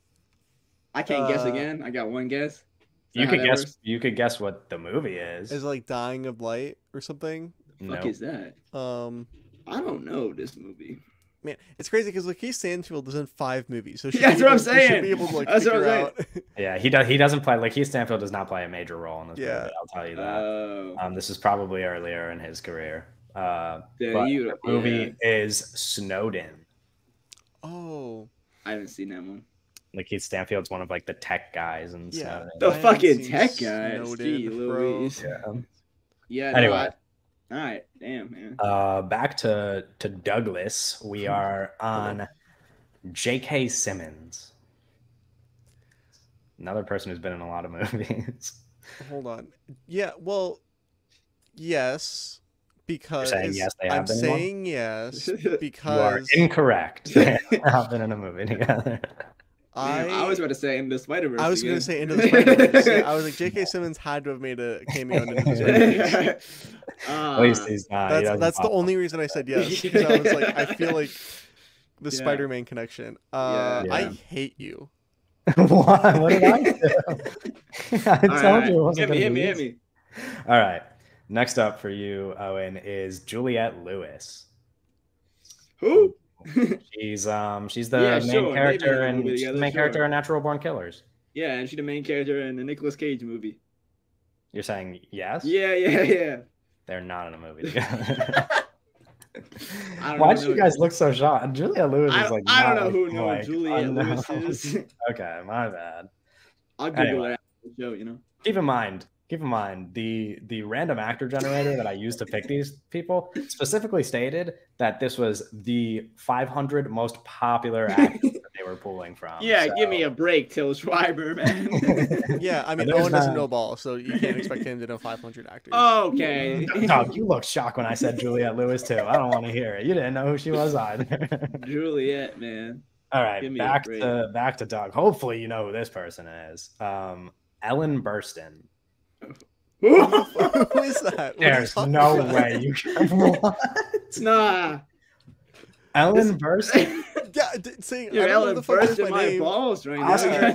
I can't guess again. I got one guess. You could guess. Works? You could guess what the movie is. Is it Dying of Light or something? The fuck is that? I don't know this movie. Man, it's crazy because Lakeith Stanfield is in 5 movies, so that's what I'm saying. Should be able to figure out. Yeah, he doesn't play. Lakeith Stanfield does not play a major role in this movie. I'll tell you that. This is probably earlier in his career. But the movie is Snowden. Oh, I haven't seen that one. Lakeith Stanfield's one of the tech guys and Snowden. The fucking tech guys. Gee, Louise. Yeah. Anyway. All right, damn, man. Back to Douglas. We are on J.K. Simmons, another person who's been in a lot of movies. Hold on. Yeah, well, yes, because You're saying yes, they have I'm been saying yes because you are incorrect. They have been in a movie together. I was about to say Into the Spider-Verse. I was going to say Into the Spider-Verse. I was like, J.K. Simmons had to have made a cameo in Into the Spider-Verse. At least he's not. That's the only reason I said yes. Because I was like, I feel like the Spider-Man connection. I hate you. Why? What did I do? I told you it wasn't hit me. All right. Next up for you, Owen, is Juliette Lewis. Who? She's the main character in Natural Born Killers. Yeah, and she's the main character in the Nicolas Cage movie. You're saying yes? Yeah. They're not in a movie together. Why do you guys look so shocked? Juliette Lewis is I don't know who Juliette Lewis is. Okay, my bad. I'll Google that after the show, Keep in mind, the random actor generator that I used to pick these people specifically stated that this was the 500 most popular actors that they were pulling from. Yeah, give me a break, Till Schreiber, man. Yeah, I mean, Owen doesn't know ball, so you can't expect him to know 500 actors. Okay. No, you looked shocked when I said Juliette Lewis, too. I don't want to hear it. You didn't know who she was either. Juliette, man. All right, back to Doug. Hopefully you know who this person is. Ellen Burstyn. Who is that? There's no way you can. What? Nah. Ellen Burstyn. Yeah, saying you're Ellen Burstyn my balls right now.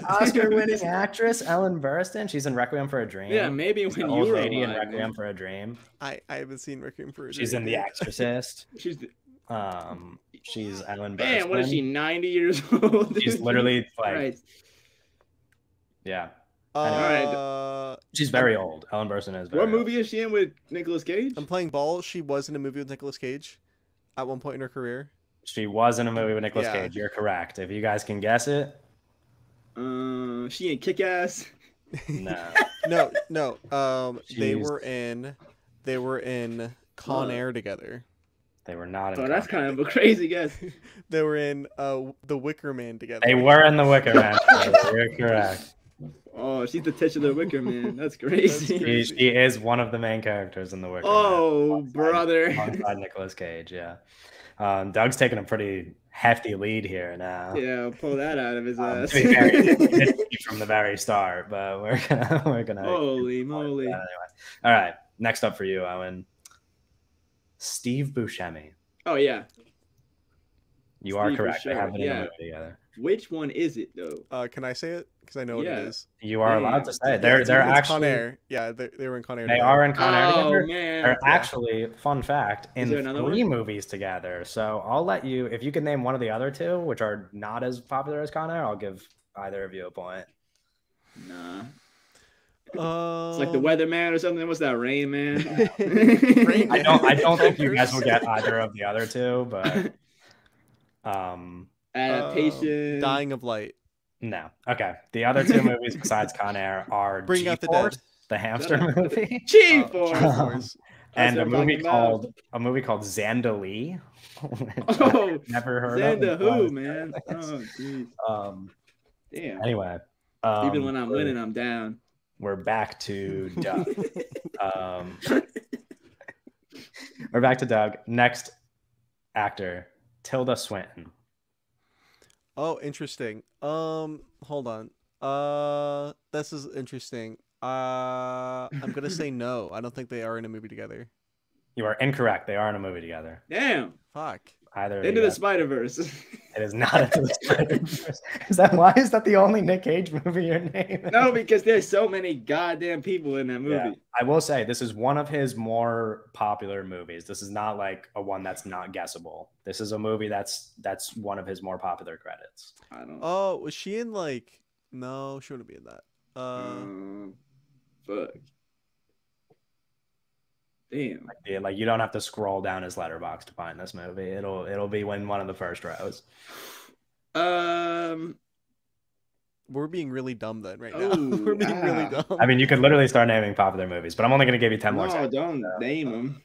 Oscar-winning actress Ellen Burstyn. She's in Requiem for a Dream. Yeah, maybe she's when the you old were lady alive, in Requiem for a Dream. I haven't seen Requiem for a Dream. She's in The Exorcist. She's Ellen Burstyn. Man, what is she? 90 years old. She's literally like. Right. Yeah. Alright. She's very old. Ellen Burstyn is very What movie is she in with Nicolas Cage? I'm playing ball. She was in a movie with Nicolas Cage at one point in her career. She was in a movie with Nicolas Cage. You're correct. If you guys can guess it. She in Kick-Ass? No. No. They were in Con Air together. They were not in. Oh, that's kind of a crazy guess. They were in The Wicker Man together. They were in The Wicker Man together. You're correct. Oh, she's the titular Wicker Man. That's crazy. She is one of the main characters in The Wicker Man. Oh, brother. Alongside Nicolas Cage, yeah. Doug's taking a pretty hefty lead here now. Yeah, pull that out of his ass. To be fair, from the very start, but we're gonna. Holy moly! Anyway. All right, next up for you, Owen. Steve Buscemi. Oh yeah. You are correct. They have been in a movie together. Which one is it though? Can I say it? Because I know what it is. You are allowed to say it. They're actually Con Air. Yeah, they were in Con Air. They are in Con Air together. Man. They're actually, fun fact, in 3 movies together. So I'll let you, if you can name one of the other 2, which are not as popular as Con Air, I'll give either of you a point. Nah. It's like The Weatherman or something. What's that, Rain Man? I don't think you guys will get either of the other 2, but Adaptation. Dying of Light. No. Okay. The other 2 movies besides Con Air are Bring Out the Dead, the hamster movie, G-Force, and a movie called Zandalee. Never heard of. Xanda who, man? Oh, jeez. Damn. Anyway, even when I'm winning, I'm down. We're back to Doug. We're back to Doug. Next actor, Tilda Swinton. Oh, interesting. Hold on. This is interesting. I'm gonna say no. I don't think they are in a movie together. You are incorrect. They are in a movie together. Damn. Fuck. Either Into the Spider-Verse. It is not Into the Spider-Verse. Why is that the only Nick Cage movie you're naming? No, because there's so many goddamn people in that movie. Yeah. I will say this is one of his more popular movies. This is not like a one that's not guessable. This is a movie that's one of his more popular credits. I don't. Oh, was she in like? No, she wouldn't be in that. Fuck. Damn. Like you don't have to scroll down his letterbox to find this movie. It'll be in one of the first rows. We're being really dumb then right now. We're being really dumb. I mean, you could literally start naming popular movies, but I'm only going to give you 10 more seconds. No, don't name them.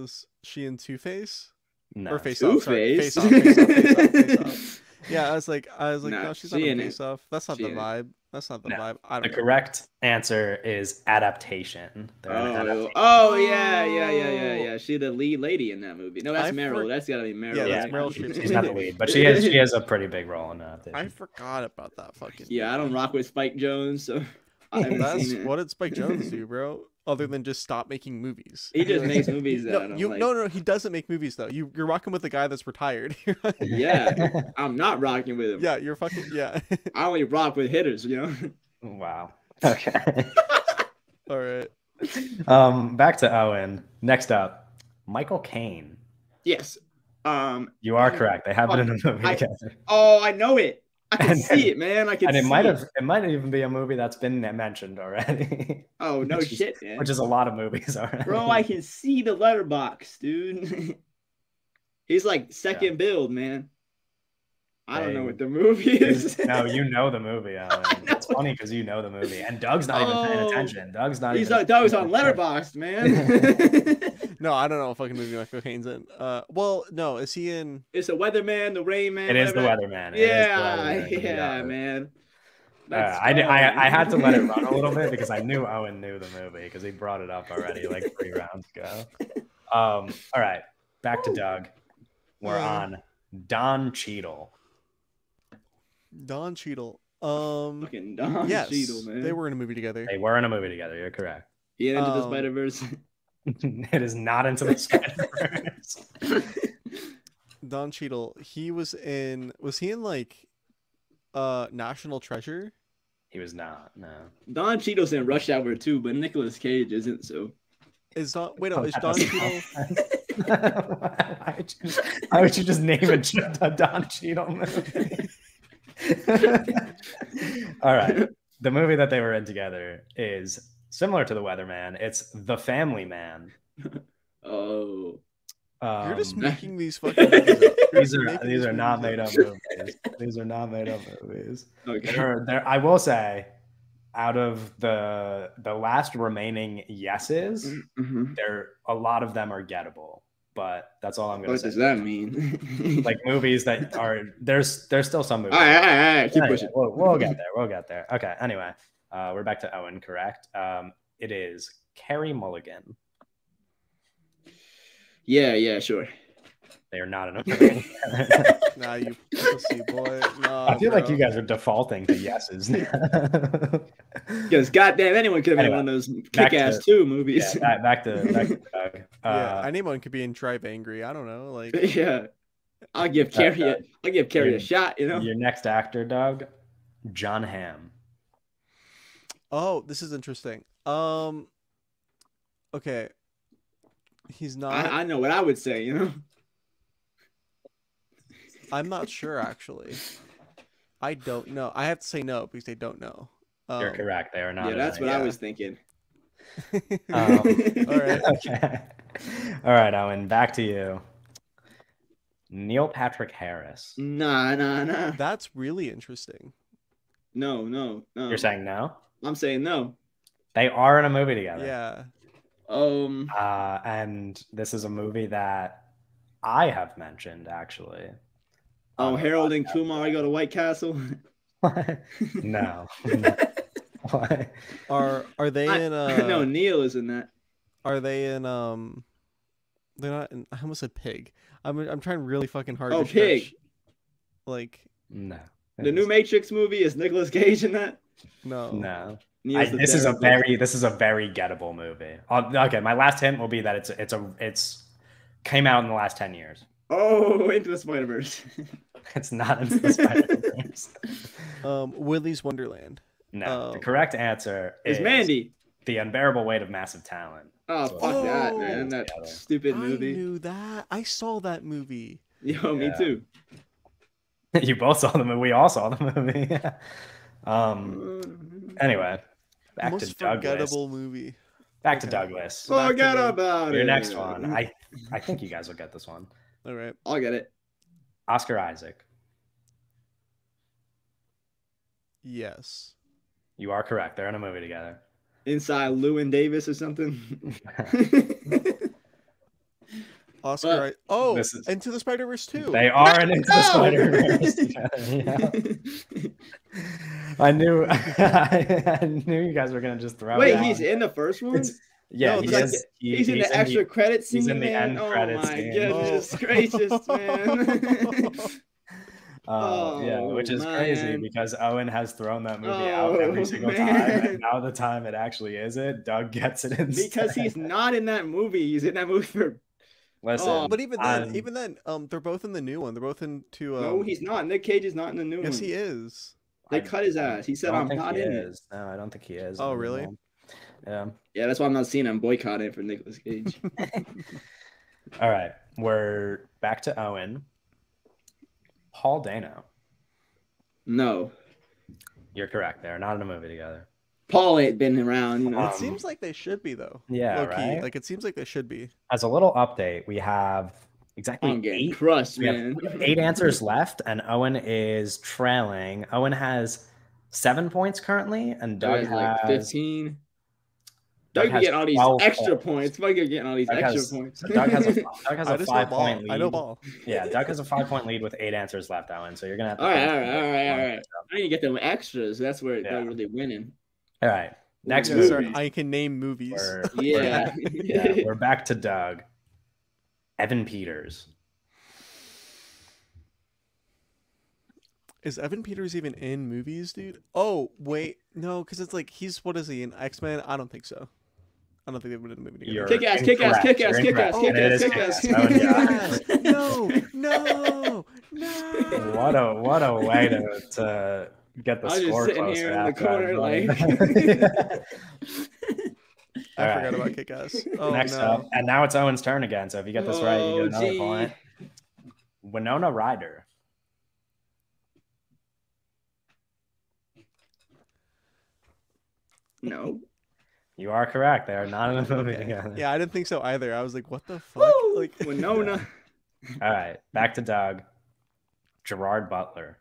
Is she in Two-Face? No. Or Face Off? Face Off. Yeah, I was like, no, she's not in Face Off. That's not the vibe. That's not the vibe. The correct answer is adaptation. Oh yeah. She's the lead lady in that movie. No, that's Meryl. That's gotta be Meryl. Yeah, that's Meryl Streep. She's not the lead, but she has a pretty big role in that. I forgot about that fucking. Yeah, I don't rock with Spike Jonze, so I haven't seen it. What did Spike Jonze do, bro? Other than just stop making movies. He just makes movies that No, he doesn't make movies though. You're rocking with the guy that's retired. Yeah, I'm not rocking with him. Yeah, you're fucking I only rock with hitters, you know. Wow. Okay. All right. Back to Owen. Next up, Michael Caine. Yes. You are correct. They have been in a movie together. Oh, I know it. I can see it, man. I can see it. It might even be a movie that's been mentioned already. Oh, no shit, man. Which is a lot of movies already. Bro, I can see the letterbox, dude. He's like second build, man. I don't know what the movie is. No, you know the movie, Alan. It's funny because you know the movie. And Doug's not even paying attention. Doug's on Letterboxd, man. No, I don't know what fucking movie Michael Caine's in. Well, no, is he in? It's the Weatherman, the Rain Man. It is the Weatherman. Yeah, man. I had to let it run a little bit because I knew Owen knew the movie because he brought it up already like 3 rounds ago. All right, back to Doug. We're on Don Cheadle. Don Cheadle. Fucking Don Cheadle, man. They were in a movie together. You're correct. He Into the Spider-Verse. It is not Into the Spider-Verse. Don Cheadle. Was he in like National Treasure? He was not. No. Don Cheadle's in Rush Hour 2, but Nicolas Cage isn't. So. Is Don Cheadle? Why would you just name a Don Cheadle movie? All right. The movie that they were in together is similar to The Weatherman. It's The Family Man. Oh. You're just making these fucking movies up. These are not made up movies. These are not made up movies. Okay. I will say, out of the last remaining yeses, a lot lot of them are gettable. But that's all I'm going to say. What does that mean? Like movies that are there's still some movies. All right. Keep pushing. We'll get there. We'll get there. Okay. Anyway, we're back to Owen. Correct. It is Carey Mulligan. Yeah. Sure. They are not in a movie. Nah, you pussy boy. No, I feel like you guys are defaulting to yeses. Because goddamn, anyone could have been one of those Kick-Ass 2 movies. Yeah, back to Doug. Anyone could be in Drive Angry. I don't know, like. Yeah, I'll give Carey a shot. You know. Your next actor, Doug, John Hamm. Oh, this is interesting. Okay. He's not. I know what I would say. You know. I'm not sure, actually. I don't know. I have to say no because they don't know. You're correct. They are not. Yeah, that's what I was thinking. All right. Okay. All right, Owen. Back to you. Neil Patrick Harris. Nah. That's really interesting. No. You're saying no? I'm saying no. They are in a movie together. Yeah. And this is a movie that I have mentioned actually. Oh, Harold and Kumar go to White Castle. No. What? Are they in? No, Neil is in that. Are they in? They're not in. I almost said Pig. I'm trying really fucking hard. Oh, to Pig. Stretch. Like no. The new Matrix movie is Nicolas Cage in that. No. This is a very gettable movie. Okay, my last hint will be that it's came out in the last 10 years. Oh, Into the Spider-Verse. It's not Into the Spider-Verse. Willy's Wonderland. No, the correct answer is Mandy. The Unbearable Weight of Massive Talent. Oh, fuck that, man. That stupid movie. I knew that. I saw that movie. Yo, me too. You both saw the movie. We all saw the movie. Anyway, back to Douglas. Forgettable movie. Back to Douglas. Forget about it. Your next one. I think you guys will get this one. All right. I'll get it. Oscar Isaac. Yes. You are correct. They're in a movie together. Inside Llewyn Davis or something. Oscar. Into the Spider-Verse 2. They are in Into the Spider-Verse together. Yeah. I knew you guys were gonna just throw. Wait, he's in the first one. Yeah, he's in the extra credit scene. He's in the end credits. Oh my goodness gracious, man! Yeah, which is crazy because Owen has thrown that movie out every single time, and now the time it actually is it, Doug gets it instead. Because he's not in that movie. He's in that movie for. Listen, but even then, they're both in the new one. They're both into. No, he's not. Nick Cage is not in the new one. Yes, he is. They cut his ass. He said, "I'm not in it." No, I don't think he is. Oh, really? Yeah. Yeah, that's why I'm not seeing him boycotting for Nicolas Cage. All right, we're back to Owen. Paul Dano. No. You're correct. They're not in a movie together. Paul ain't been around, you know. It seems like they should be, though. Yeah, right? Like, it seems like they should be. As a little update, we have exactly 8 crushed, man. 8 answers left, and Owen is trailing. Owen has 7 points currently, and Doug has 15. Doug be getting all these extra points. Doug getting all these extra points. Doug has a 5-point lead. I know ball. Yeah, Doug has a 5-point lead with 8 answers left, Owen. So you're gonna have to. All right. I need to get them extras. That's where Doug really winning. All right. Next movie. I can name movies. We're back to Doug. Evan Peters. Is Evan Peters even in movies, dude? Oh, wait. No, because it's like, what is he, in X-Men? I don't think so. I don't think they've been in a movie together. Kick ass. No. What a way to get the score closer. I was just sitting here in the corner, like. I forgot about Kick Ass. Next up, and now it's Owen's turn again. So if you get this right, you get another point. Winona Ryder. No. You are correct. They are not in a movie together. Yeah, I didn't think so either. I was like, what the fuck? Woo! Like Winona. All right, back to Doug. Gerard Butler.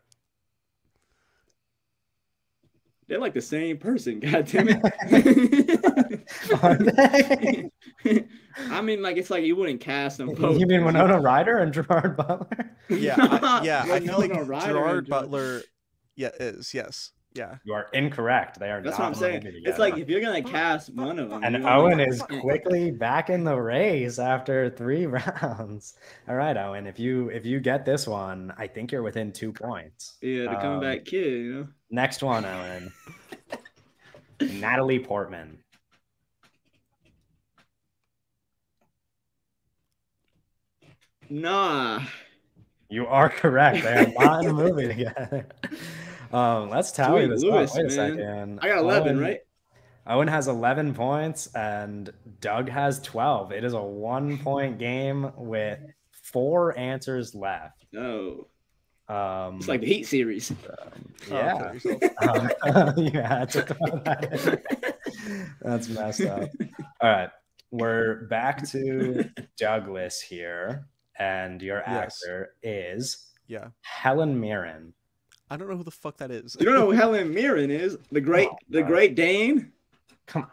They're like the same person, goddammit. Are they? I mean, like, it's like you wouldn't cast them both. You mean Winona Ryder and Gerard Butler? Yeah, I feel like Gerard Butler is, yes. Yeah. You are incorrect. They are That's not. That's what I'm saying. It's like if you're going to cast one of them. And Owen is quickly back in the race after 3 rounds. All right, Owen, if you get this one, I think you're within 2 points. Yeah, the comeback kid, you know. Next one, Owen. Natalie Portman. Nah. You are correct. They are not in a movie together. Let's tally this up. Wait a second. I got 11, right? Owen has 11 points and Doug has 12. It is a 1-point game with 4 answers left. Oh. It's like the Heat series. Yeah. You had to throw that in. That's messed up. All right. We're back to Douglas here. And your actor is Helen Mirren. I don't know who the fuck that is. You don't know who Helen Mirren is? The Great Dane? Come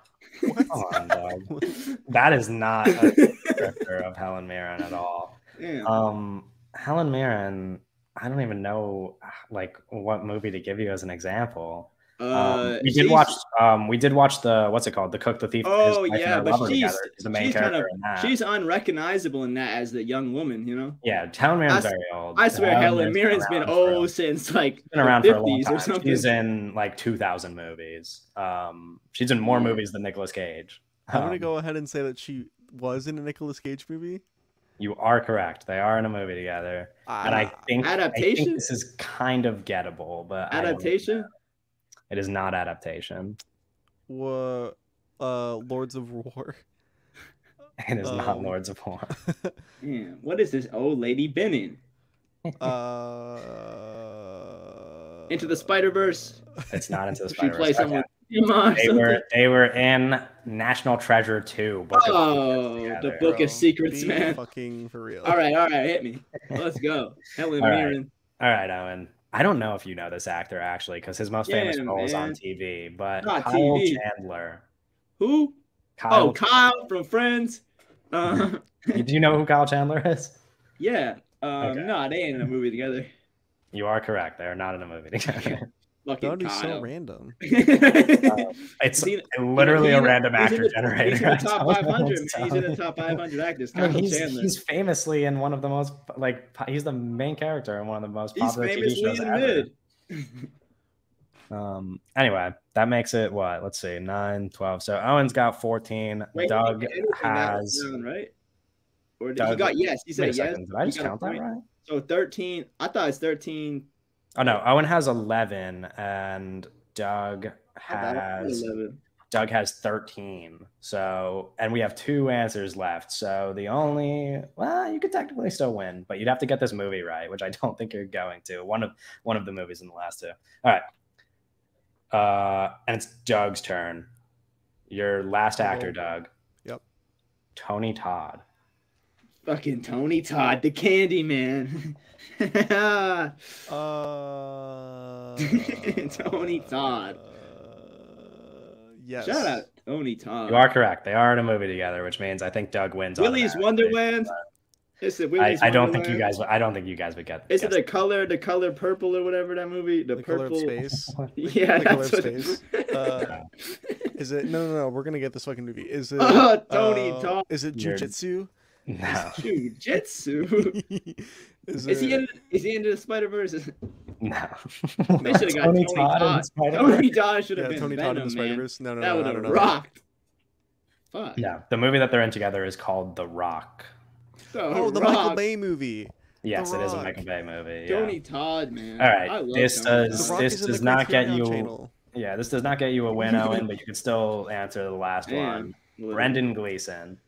on, dog. That is not a character of Helen Mirren at all. Yeah. Helen Mirren, I don't even know like what movie to give you as an example. We did watch the what's it called? The Cook, the Thief. Oh yeah, but she's the main character in that. She's unrecognizable in that as the young woman, you know. Yeah, Helen Mirren's very old. I swear, Helen Mirren's been old since like been around for a long time. Or something. She's in like 2,000 movies. She's in more movies than Nicolas Cage. I'm gonna go ahead and say that she was in a Nicolas Cage movie. You are correct. They are in a movie together, and I think adaptation. I think this is kind of gettable, but adaptation. It is not adaptation. What? Lords of War. It is not Lords of War. Yeah. What is this old lady been in? Into the Spider-Verse. It's not Into the Spider-Verse. She plays someone. They were in National Treasure 2. The Book of Secrets, man. Fucking for real. All right, hit me. Let's go. Helen Mirren. All right, Owen. I don't know if you know this actor actually, because his most famous role is on TV. But Kyle Chandler. Who? Kyle from Friends. Do you know who Kyle Chandler is? Yeah. No, they ain't in a movie together. You are correct. They are not in a movie together. That is so random. It's literally a random actor generator. He's in the top 500. He's in the top 500 actors. He's famously in one of the most he's the main character in one of the most popular TV shows ever. Anyway, that makes it what? Let's see, 9, 12. So Owen's got 14. Doug has right. Or he got yes. He said yes. Did I just count that right? So 13. I thought it's 13. Oh no, Owen has 11 and Doug has 13. So, and we have 2 answers left. So you could technically still win, but you'd have to get this movie right, which I don't think you're going to. One of the movies in the last 2. All right. And it's Doug's turn. Your last actor, Doug. Yep. Tony Todd. Fucking Tony Todd, the Candy Man. Tony Todd. Yes. Shout out Tony Todd. You are correct. They are in a movie together, which means I think Doug wins. Willy's Wonderland. I don't think you guys would get. Is it the color purple or whatever that movie? The purple color of space. Yeah, the color of space. Is it? No. We're gonna get this fucking movie. Is it? Tony Todd. Is it Jujitsu? No. Jujitsu. Is he into the Spider-Verse? No. They should have got Tony Todd. Tony Todd should have been Tony Todd in the Spider-Verse. No, that would have rocked. Fuck. Yeah, the movie that they're in together is called The Rock. The Michael Bay movie. Yes, it is a Michael Bay movie. Yeah. Tony Todd, man. All right, this does not get you. Channel. Yeah, this does not get you a win, Owen, but you can still answer the last one. Brendan Gleeson.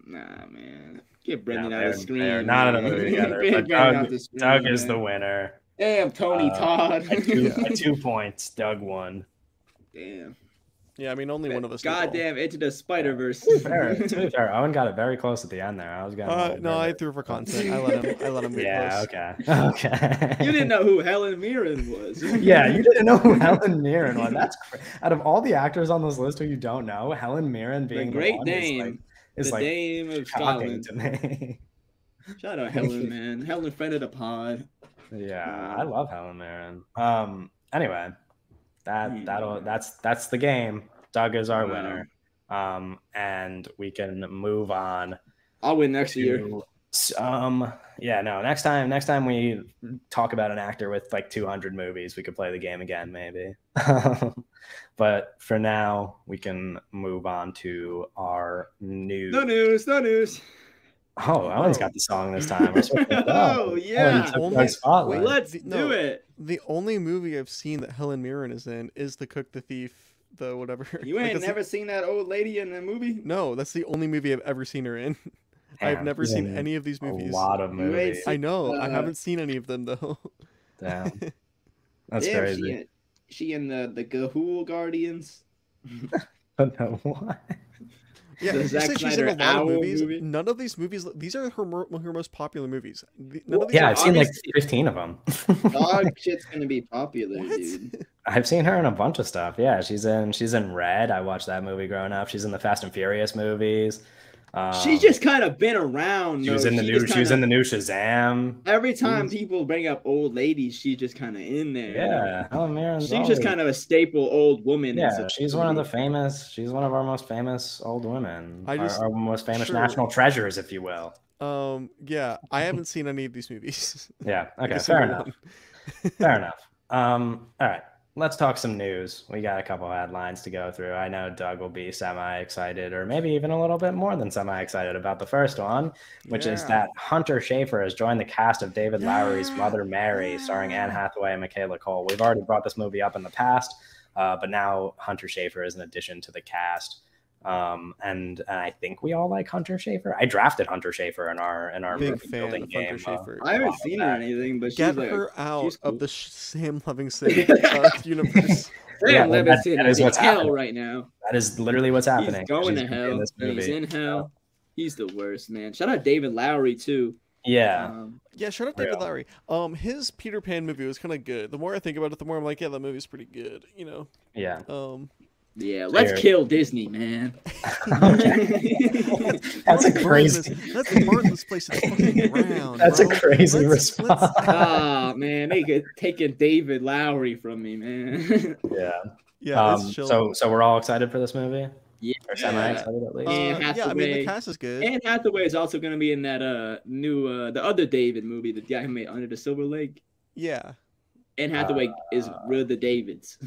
Nah, man. Get Brendan out of the screen. They're not in a movie together. But Doug is the winner. Damn, Tony Todd. At 2 points, Doug won. Damn. Yeah, I mean, only one of us. Goddamn, Into the Spider-Verse. To be fair, Owen got it very close at the end there. I was going. No, I threw for content. I let him. Yeah. Close. Okay. You didn't know who Helen Mirren was. Yeah, you didn't know who Helen Mirren was. That's out of all the actors on this list who you don't know, Helen Mirren being the great name. Is the name of Scotland. To me. Shout out Helen, man. Helen, friend of the pod. Yeah, I love Helen Mirren. Anyway, that's the game. Doug is our winner. And we can move on. I'll win next year. Next time we talk about an actor with like 200 movies, we could play the game again, maybe. But for now, we can move on to our news. No news. Oh, Owen's got the song this time. Oh, yeah. Let's do it. The only movie I've seen that Helen Mirren is in is The Cook, the Thief, the whatever. You ain't never seen that old lady in the movie? No, that's the only movie I've ever seen her in. I've never seen any of these movies. A lot of movies. I know. I haven't seen any of them, though. Damn. That's crazy. She in the Gahul Guardians? No, what? Yeah, you said she's in a lot of movies. None of these movies, these are her most popular movies. I've seen like 15 of them. Dog shit's gonna be popular, dude. I've seen her in a bunch of stuff. Yeah, she's in Red. I watched that movie growing up. She's in the Fast and Furious movies. She's just kind of been around. She was in the new Shazam. Every time people bring up old ladies, she's just kind of in there. Yeah, Helen Mirren's she's just kind of a staple old woman. Yeah, she's one of the famous. She's one of our most famous old women. Our most famous national treasures, if you will. Yeah, I haven't seen any of these movies. Yeah. Okay. Fair enough. Fair enough. All right. Let's talk some news. We got a couple headlines to go through. I know Doug will be semi-excited, or maybe even a little bit more than semi-excited about the first one, which is that Hunter Schafer has joined the cast of David Lowery's Mother Mary, starring Anne Hathaway and Michaela Cole. We've already brought this movie up in the past, but now Hunter Schafer is an addition to the cast. And I think we all like Hunter Schafer. I drafted Hunter Schafer in our big fan of Hunter Schafer. I haven't seen her or anything, but get her out of the Sam Levinson universe. Sam Levinson is in hell right now. That is literally what's happening. He's going to hell. He's in hell. He's the worst, man. Shout out David Lowery too. Yeah. Yeah, shout out David Lowery. His Peter Pan movie was kind of good. The more I think about it, the more I'm like, yeah, that movie's pretty good. You know. Yeah. Yeah, let's kill Disney, man. That's a crazy. Let's burn this place to the fucking ground. That's a crazy response. Man, they taking David Lowery from me, man. Yeah. Yeah. So we're all excited for this movie. Yeah. Or semi-excited at least. Yeah, I mean the cast is good. Anne Hathaway is also going to be in that new the other David movie, the guy who made Under the Silver Lake. Yeah. Anne Hathaway is with the Davids.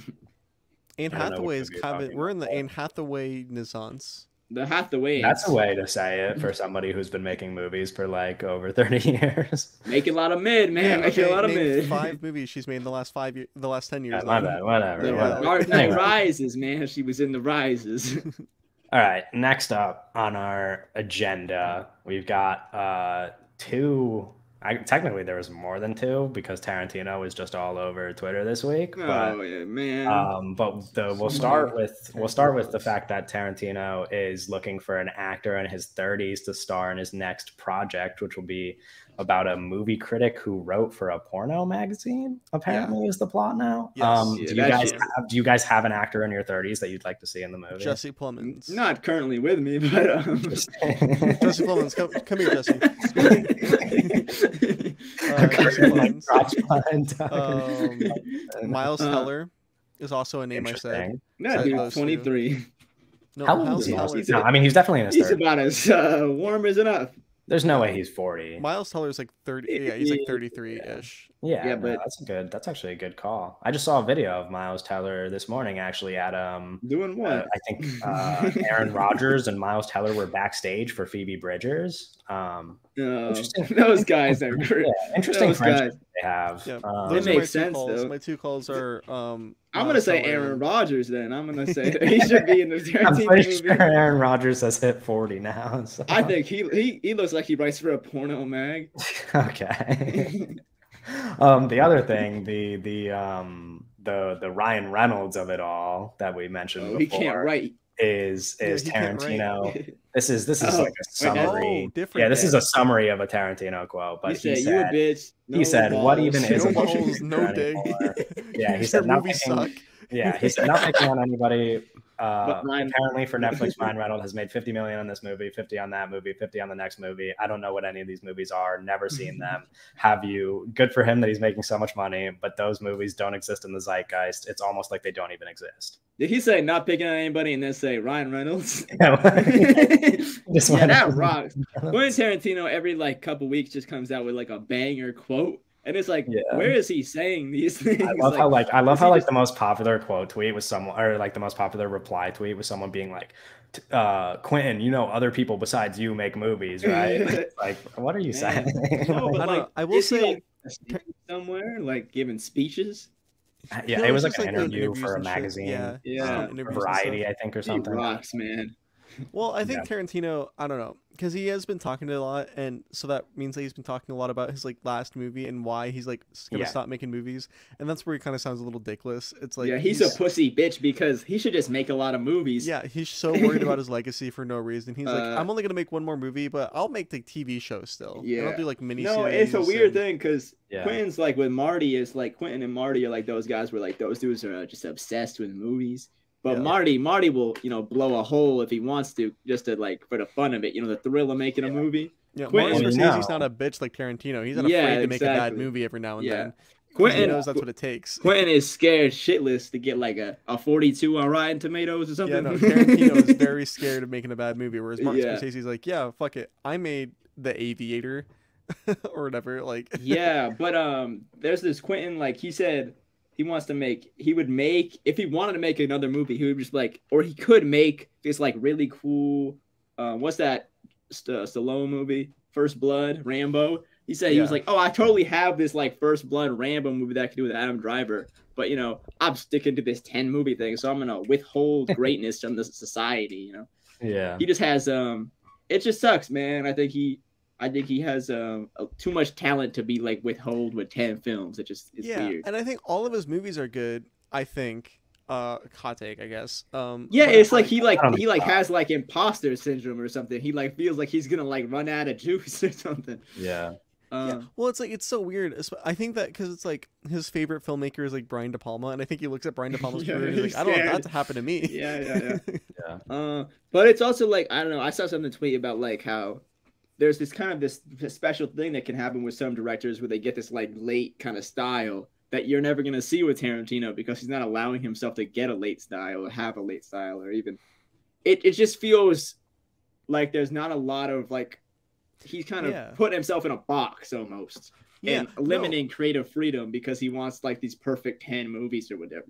Anne Hathaway is kind of. We're in the Anne Hathaway Renaissance. The Hathaway. That's a way to say it for somebody who's been making movies for like over 30 years. Making a lot of mid, man. Making a lot of mid. 5 movies she's made in the last 5 years, the last 10 years. My bad. Whatever. Dark Knight Rises, man. She was in the Rises. All right. Next up on our agenda, we've got 2. Technically, there was more than 2 because Tarantino was just all over Twitter this week. But, yeah, man. We'll start with the fact that Tarantino is looking for an actor in his 30s to star in his next project, which will be about a movie critic who wrote for a porno magazine. Apparently, is the plot now. Yes. Do you guys have an actor in your 30s that you'd like to see in the movie? Jesse Plemons. Not currently with me, but Jesse Plemons, come here, Jesse. Miles Teller is also a name I said. No, dude, 23. No, how old is he? No, I mean he's definitely in his 30s. He's about as warm as enough. There's no way he's 40. Miles Teller's like 30. Yeah, he's like 33-ish. Yeah, but that's actually a good call. I just saw a video of Miles Teller this morning actually at doing what? I think Aaron Rodgers and Miles Teller were backstage for Phoebe Bridgers. Those guys are great. Yeah, interesting friendship they have. Yeah. It makes sense though. My 2 calls are I'm gonna say Aaron Rodgers then. I'm gonna say that he should be in the Tarantino movie. Sure Aaron Rodgers has hit 40 now. So. I think he looks like he writes for a porno mag. Okay. The other thing, the Ryan Reynolds of it all that we mentioned before. He can't write. Is Tarantino? This is like a summary. This is a summary of a Tarantino quote. But he said, "You a bitch." He said, balls. "What even is a balls, no dick?" Yeah, he said not picking. Yeah, he said not picking on anybody. Apparently, for Netflix, Ryan Reynolds has made $50 million on this movie, 50 on that movie, 50 on the next movie. I don't know what any of these movies are. Never seen them. Have you? Good for him that he's making so much money, but those movies don't exist in the zeitgeist. It's almost like they don't even exist. Did he say not picking on anybody and then say Ryan Reynolds? That rocks. Quentin Tarantino every like couple weeks just comes out with like a banger quote. And it's like, where is he saying these things? I love how the most popular quote tweet was someone, or like the most popular reply tweet was someone being like, Quentin, you know, other people besides you make movies, right? Like, what are you saying? No, but I will say somewhere like giving speeches. Yeah, it was like an interview for a magazine. Yeah. Variety, I think, or something. He rocks, man. Well, I think Tarantino, I don't know, because he has been talking a lot, and so that means that he's been talking a lot about his like last movie and why he's like gonna stop making movies, and that's where he kind of sounds a little dickless. It's like he's a pussy bitch because he should just make a lot of movies. Yeah, he's so worried about his legacy for no reason. He's like, I'm only gonna make one more movie, but I'll make the TV show still. Yeah, and I'll do like mini. No, it's a weird thing because Quentin's like with Marty is like Quentin and Marty are like those guys where like those dudes are just obsessed with movies. But Marty will, blow a hole if he wants to, just to like for the fun of it, the thrill of making a movie. Yeah, Martin Scorsese's not a bitch like Tarantino. He's not afraid to make a bad movie every now and then. Quentin, he knows that's what it takes. Quentin is scared shitless to get like a 42 on Rotten Tomatoes or something. Yeah, no, Tarantino is very scared of making a bad movie, whereas Martin Scorsese's like, yeah, fuck it. I made The Aviator or whatever. Like, yeah, but there's this Quentin, like he said he would make, if he wanted to make another movie, he would just like, or he could make this like really cool, what's that Stallone movie? First Blood, Rambo. He said he was like, oh, I totally have this like First Blood Rambo movie that I could do with Adam Driver, but I'm sticking to this 10 movie thing, so I'm gonna withhold greatness from the society. Yeah. He just has it just sucks, man. I think he has too much talent to be like withhold with 10 films. It just is weird. And I think all of his movies are good. I think. Hot take, I guess. It's like he has like imposter syndrome or something. He like feels like he's gonna like run out of juice or something. Yeah. Well, it's like, it's so weird. I think that because it's like his favorite filmmaker is like Brian De Palma, and I think he looks at Brian De Palma's career and he's like, I don't want that to happen to me. Yeah. But it's also like, I don't know. I saw something tweet about like how there's this kind of this special thing that can happen with some directors where they get this like late kind of style that you're never going to see with Tarantino because he's not allowing himself to get a late style or have a late style, or even it just feels like there's not a lot of like, he's kind of put himself in a box almost and limiting creative freedom because he wants like these perfect 10 movies or whatever.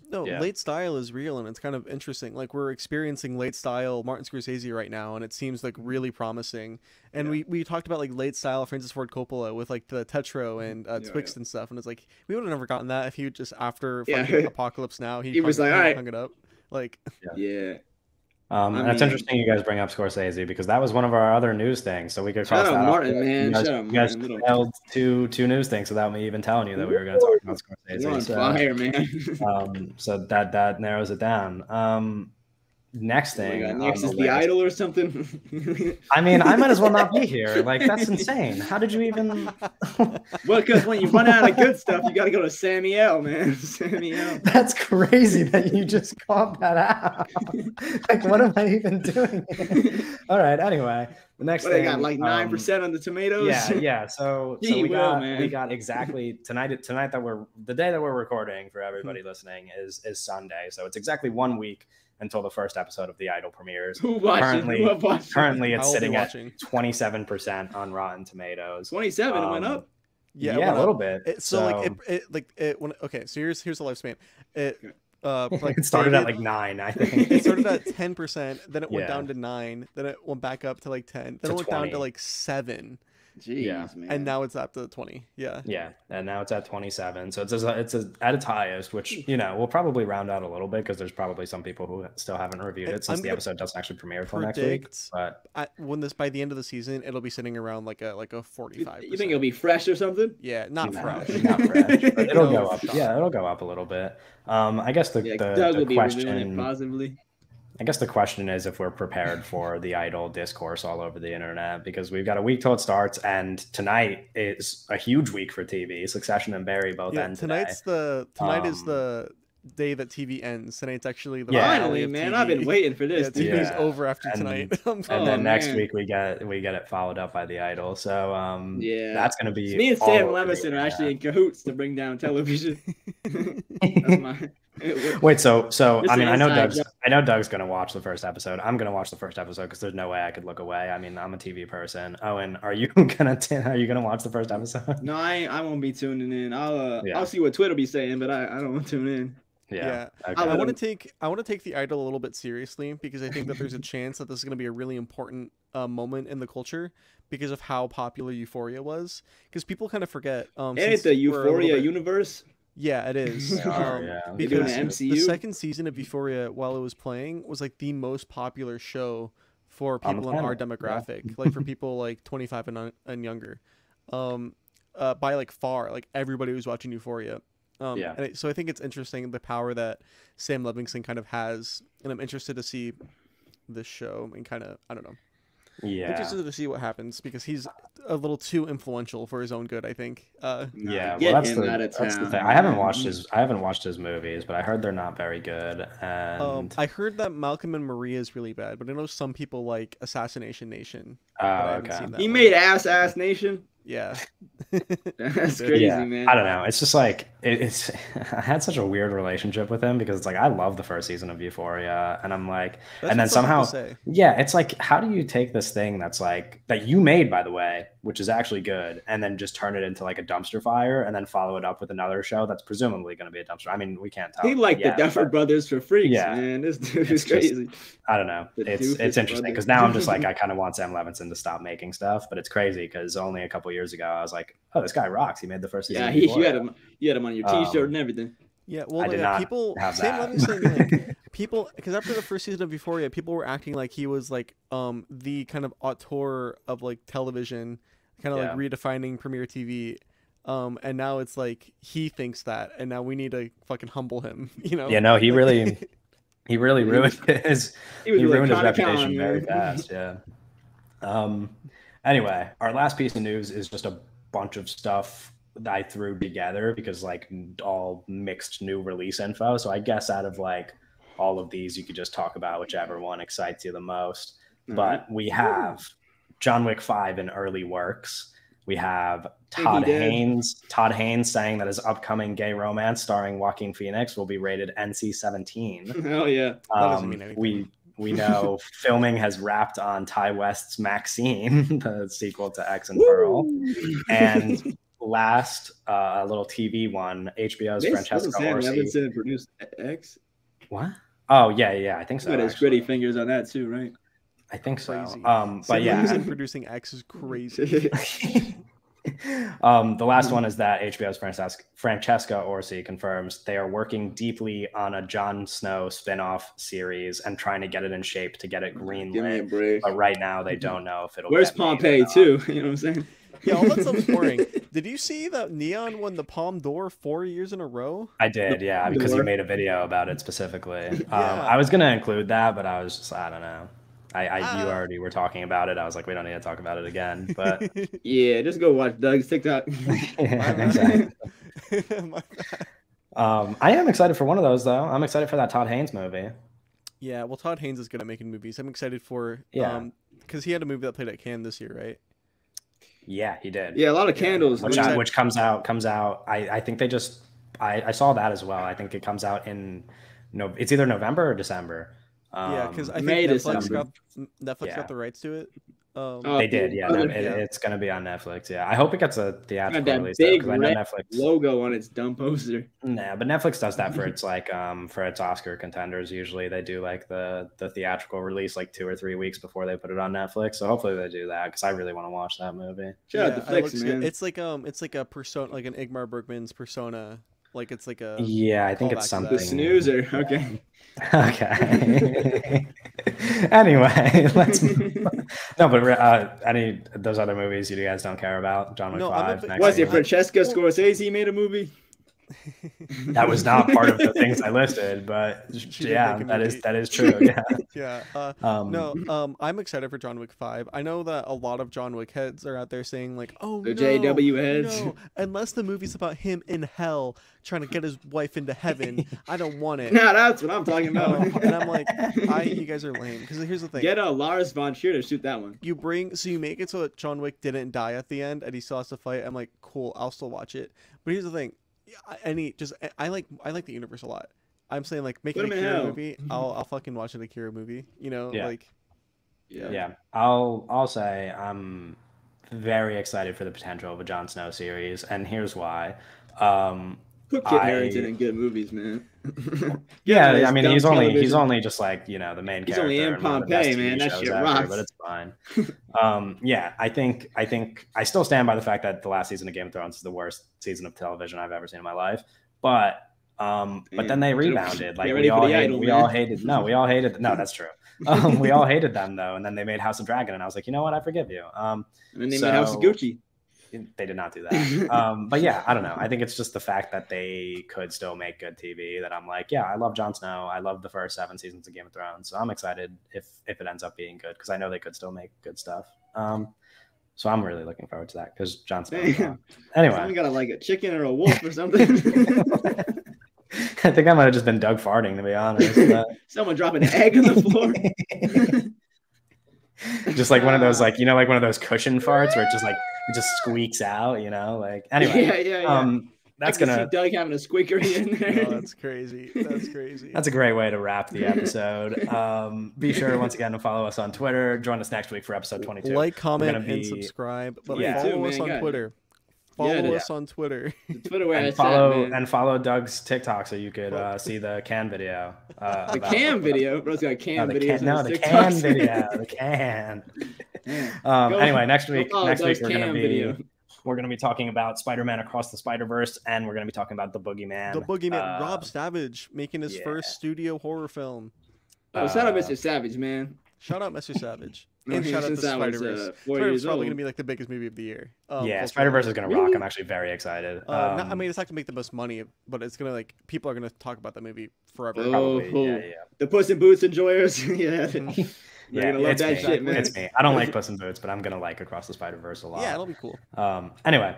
Late style is real, and it's kind of interesting. Like, we're experiencing late style Martin Scorsese right now, and it seems like really promising. And we talked about like late style Francis Ford Coppola with like the Tetro and Twixt and stuff, and it's like we would have never gotten that if he would just after Apocalypse Now he was like, all right, hung it up. Like, and it's interesting you guys bring up Scorsese because that was one of our other news things. So we could cross that out. Martin, man. You guys held two news things without me even telling you that we were going to talk about Scorsese. You're on fire, man. So that narrows it down. Next thing. Next is The Idol or something. I mean, I might as well not be here. Like, that's insane. How did you even? Well, because when you run out of good stuff, you got to go to Samuel, man. Samuel. That's crazy that you just called that out. Like, what am I even doing here? All right. Anyway, the next thing. They got like 9% on the tomatoes. Yeah. So we got exactly tonight that the day that we're recording for everybody listening is Sunday. So it's exactly 1 week until the first episode of The Idol premieres. Currently it's sitting at 27% on Rotten Tomatoes. 27, it went up. Yeah, a little bit. So here's the lifespan. It started at like 9, I think. It started at 10%, then it went down to 9, then it went back up to like 10, then it went down to like 7. Jeez, man. And now it's up to 20. Yeah, and now it's at 27. So it's at its highest, which we'll probably round out a little bit because there's probably some people who still haven't reviewed it since the episode doesn't actually premiere till next week. But by the end of the season, it'll be sitting around like a 45%. You think it'll be fresh or something? Yeah, not fresh. Not fresh. But it'll go up. Yeah, it'll go up a little bit. I guess the question. Positively. I guess the question is if we're prepared for the Idol discourse all over the internet, because we've got a week till it starts, and tonight is a huge week for TV. Succession and Barry both end tonight is the day that TV ends. Tonight's actually the finally, man. I've been waiting for this. TV's over after tonight. And then next week we get it followed up by the Idol. So that's gonna be me and Sam Levinson are actually in cahoots to bring down television. That's my Wait, so I mean, I know Doug's gonna watch the first episode. I'm gonna watch the first episode because there's no way I could look away. I mean, I'm a TV person. Owen, are you gonna watch the first episode? No, I won't be tuning in. I'll see what Twitter be saying, but I don't want to tune in. Yeah. Okay. I want to take the Idol a little bit seriously because I think that there's a chance that this is going to be a really important moment in the culture because of how popular Euphoria was. Because people kind of forget. And it's the Euphoria universe. Yeah, it is. Because the second season of Euphoria, while it was playing, was like the most popular show for people in our demographic, like for people like 25 and younger. By like far, like everybody was watching Euphoria. So I think it's interesting the power that Sam Levinson kind of has, and I'm interested to see this show and kind of, I don't know. Yeah. Interested to see what happens because he's a little too influential for his own good, I think. Yeah, well, that's the thing. I haven't watched his movies, but I heard they're not very good. And I heard that Malcolm and Maria is really bad, but I know some people like Assassination Nation. Oh, okay. He made Ass Nation. Yeah. That's crazy, man. I don't know. It's just like it's I had such a weird relationship with him because it's like I love the first season of Euphoria and I'm like and then somehow it's like how do you take this thing that's like that you made, by the way, which is actually good, and then just turn it into like a dumpster fire and then follow it up with another show that's presumably going to be a dumpster. I mean, we can't tell. He liked the Duffer Brothers for freaks, man. This dude is crazy. I don't know. It's interesting because now I'm just like I kind of want Sam Levinson to stop making stuff, but it's crazy because only a couple years ago I was like, oh, this guy rocks. He made the first season. Yeah, you had him on your T-shirt and everything. Yeah, well, people, Sam Levinson, like, people, because after the first season of Euphoria, people were acting like he was like the kind of auteur of like television, kind of like redefining premiere TV. And now it's like he thinks that, and now we need to fucking humble him, you know? Yeah, no, he really ruined his reputation very fast. Yeah. Anyway, our last piece of news is just a bunch of stuff that I threw together because like all mixed new release info. So I guess out of like all of these, you could just talk about whichever one excites you the most. But we have John Wick 5 in early works. We have Todd Haynes saying that his upcoming gay romance starring Joaquin Phoenix will be rated NC-17. Hell yeah. That doesn't mean anything. We know filming has wrapped on Ty West's Maxine, the sequel to X and Pearl. And last, a little TV one, HBO's Francesca Orsi. Levinson produced X? What? Oh, yeah, I think so. Got his gritty fingers on that too, right? I think so. But yeah, producing X is crazy. The last one is that HBO's Francesca Orsi confirms they are working deeply on a Jon Snow spin-off series and trying to get it in shape to get it greenlit. But right now they don't know if it'll. Where's Pompeii too? You know what I'm saying? Yeah, all that stuff's boring. Did you see that Neon won the Palme d'Or 4 years in a row? I did, yeah, because you made a video about it specifically. I was gonna include that, but I was just, I don't know. You already were talking about it. I was like, we don't need to talk about it again. But yeah, just go watch Doug's TikTok. Exactly. I am excited for one of those though. I'm excited for that Todd Haynes movie. Yeah, well, Todd Haynes is good at making movies. I'm excited for because he had a movie that played at Cannes this year, right? Yeah, he did. Yeah, a lot of candles, which comes out. I think they just I saw that as well. I think it comes out in it's either November or December. Yeah, because I think Netflix got the rights to it. They did, yeah. It's going to be on Netflix. Yeah, I hope it gets a theatrical release. Big red logo on its dumb poster. Nah, but Netflix does that for its like for its Oscar contenders. Usually, they do like the theatrical release like 2 or 3 weeks before they put it on Netflix. So hopefully they do that because I really want to watch that movie. Shout out to Flicks, man. It's like a persona, like an Ingmar Bergman's Persona. Like it's like a I think it's something. The snoozer. Okay. Okay. Anyway, let's. No, but any of those other movies you guys don't care about? John Wick 5. Was it Francesca Scorsese made a movie? That was not part of the things I listed, but yeah, that is true. Yeah. Yeah. I'm excited for John Wick 5. I know that a lot of John Wick heads are out there saying like, "Oh, the JW heads." No, unless the movie's about him in hell trying to get his wife into heaven, I don't want it. No, that's what I'm talking about. And I'm like, you guys are lame. Because here's the thing: get Lars von Trier to shoot that one. You make it so that John Wick didn't die at the end and he still has to fight. I'm like, cool, I'll still watch it. But here's the thing. I like the universe a lot. I'm saying like making a Akira movie, I'll fucking watch an Akira movie. You know, Yeah. I'll say I'm very excited for the potential of a Jon Snow series, and here's why. Put Kit Harington in good movies, man. I mean he's only just like the main character. He's only in Pompeii, man. That shit rocks. But it's fine. I think I still stand by the fact that the last season of Game of Thrones is the worst season of television I've ever seen in my life. But then they rebounded. Like we all hated. No, that's true. We all hated them though, and then they made House of Dragon, and I was like, you know what, I forgive you. And then they made House of Gucci. they did not do that. But yeah, I don't know. I think it's just the fact that they could still make good TV that I'm like, yeah, I love Jon Snow. I love the first 7 seasons of Game of Thrones. So I'm excited if it ends up being good because I know they could still make good stuff. So I'm really looking forward to that because Jon Snow. Anyway, you got like a chicken or a wolf or something. I think I might have just been Doug farting, to be honest. Someone dropping an egg on the floor. Just like one of those, like, like one of those cushion farts where it just squeaks out, Like, anyway. Yeah. That's gonna see Doug having a squeaker in there. Oh, that's crazy. That's crazy. That's a great way to wrap the episode. Be sure once again to follow us on Twitter. Join us next week for episode 22. Like, comment, and subscribe. But follow us on Twitter. Follow us on Twitter. The Twitter where and follow Doug's TikTok so you could see the can video. The can video? Bro's got can videos. The can video. The can. Anyway, next week we're gonna be talking about Spider-Man Across the Spider-Verse, and we're gonna be talking about The Boogeyman. The Boogeyman, Rob Savage making his first studio horror film. Shout out Mr. Savage, man. Shout out Mr. Savage. And shout out to Spider-Verse. Spider-Verse is probably going to be like the biggest movie of the year. Spider-Verse is going to rock. I'm actually very excited. I mean, it's not going to make the most money, but it's going to people are going to talk about that movie forever. Probably. The Puss in Boots enjoyers. Yeah, love that shit, man. It's me. I don't like Puss in Boots, but I'm going to like Across the Spider-Verse a lot. Yeah, it'll be cool. Anyway,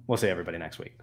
we'll see everybody next week.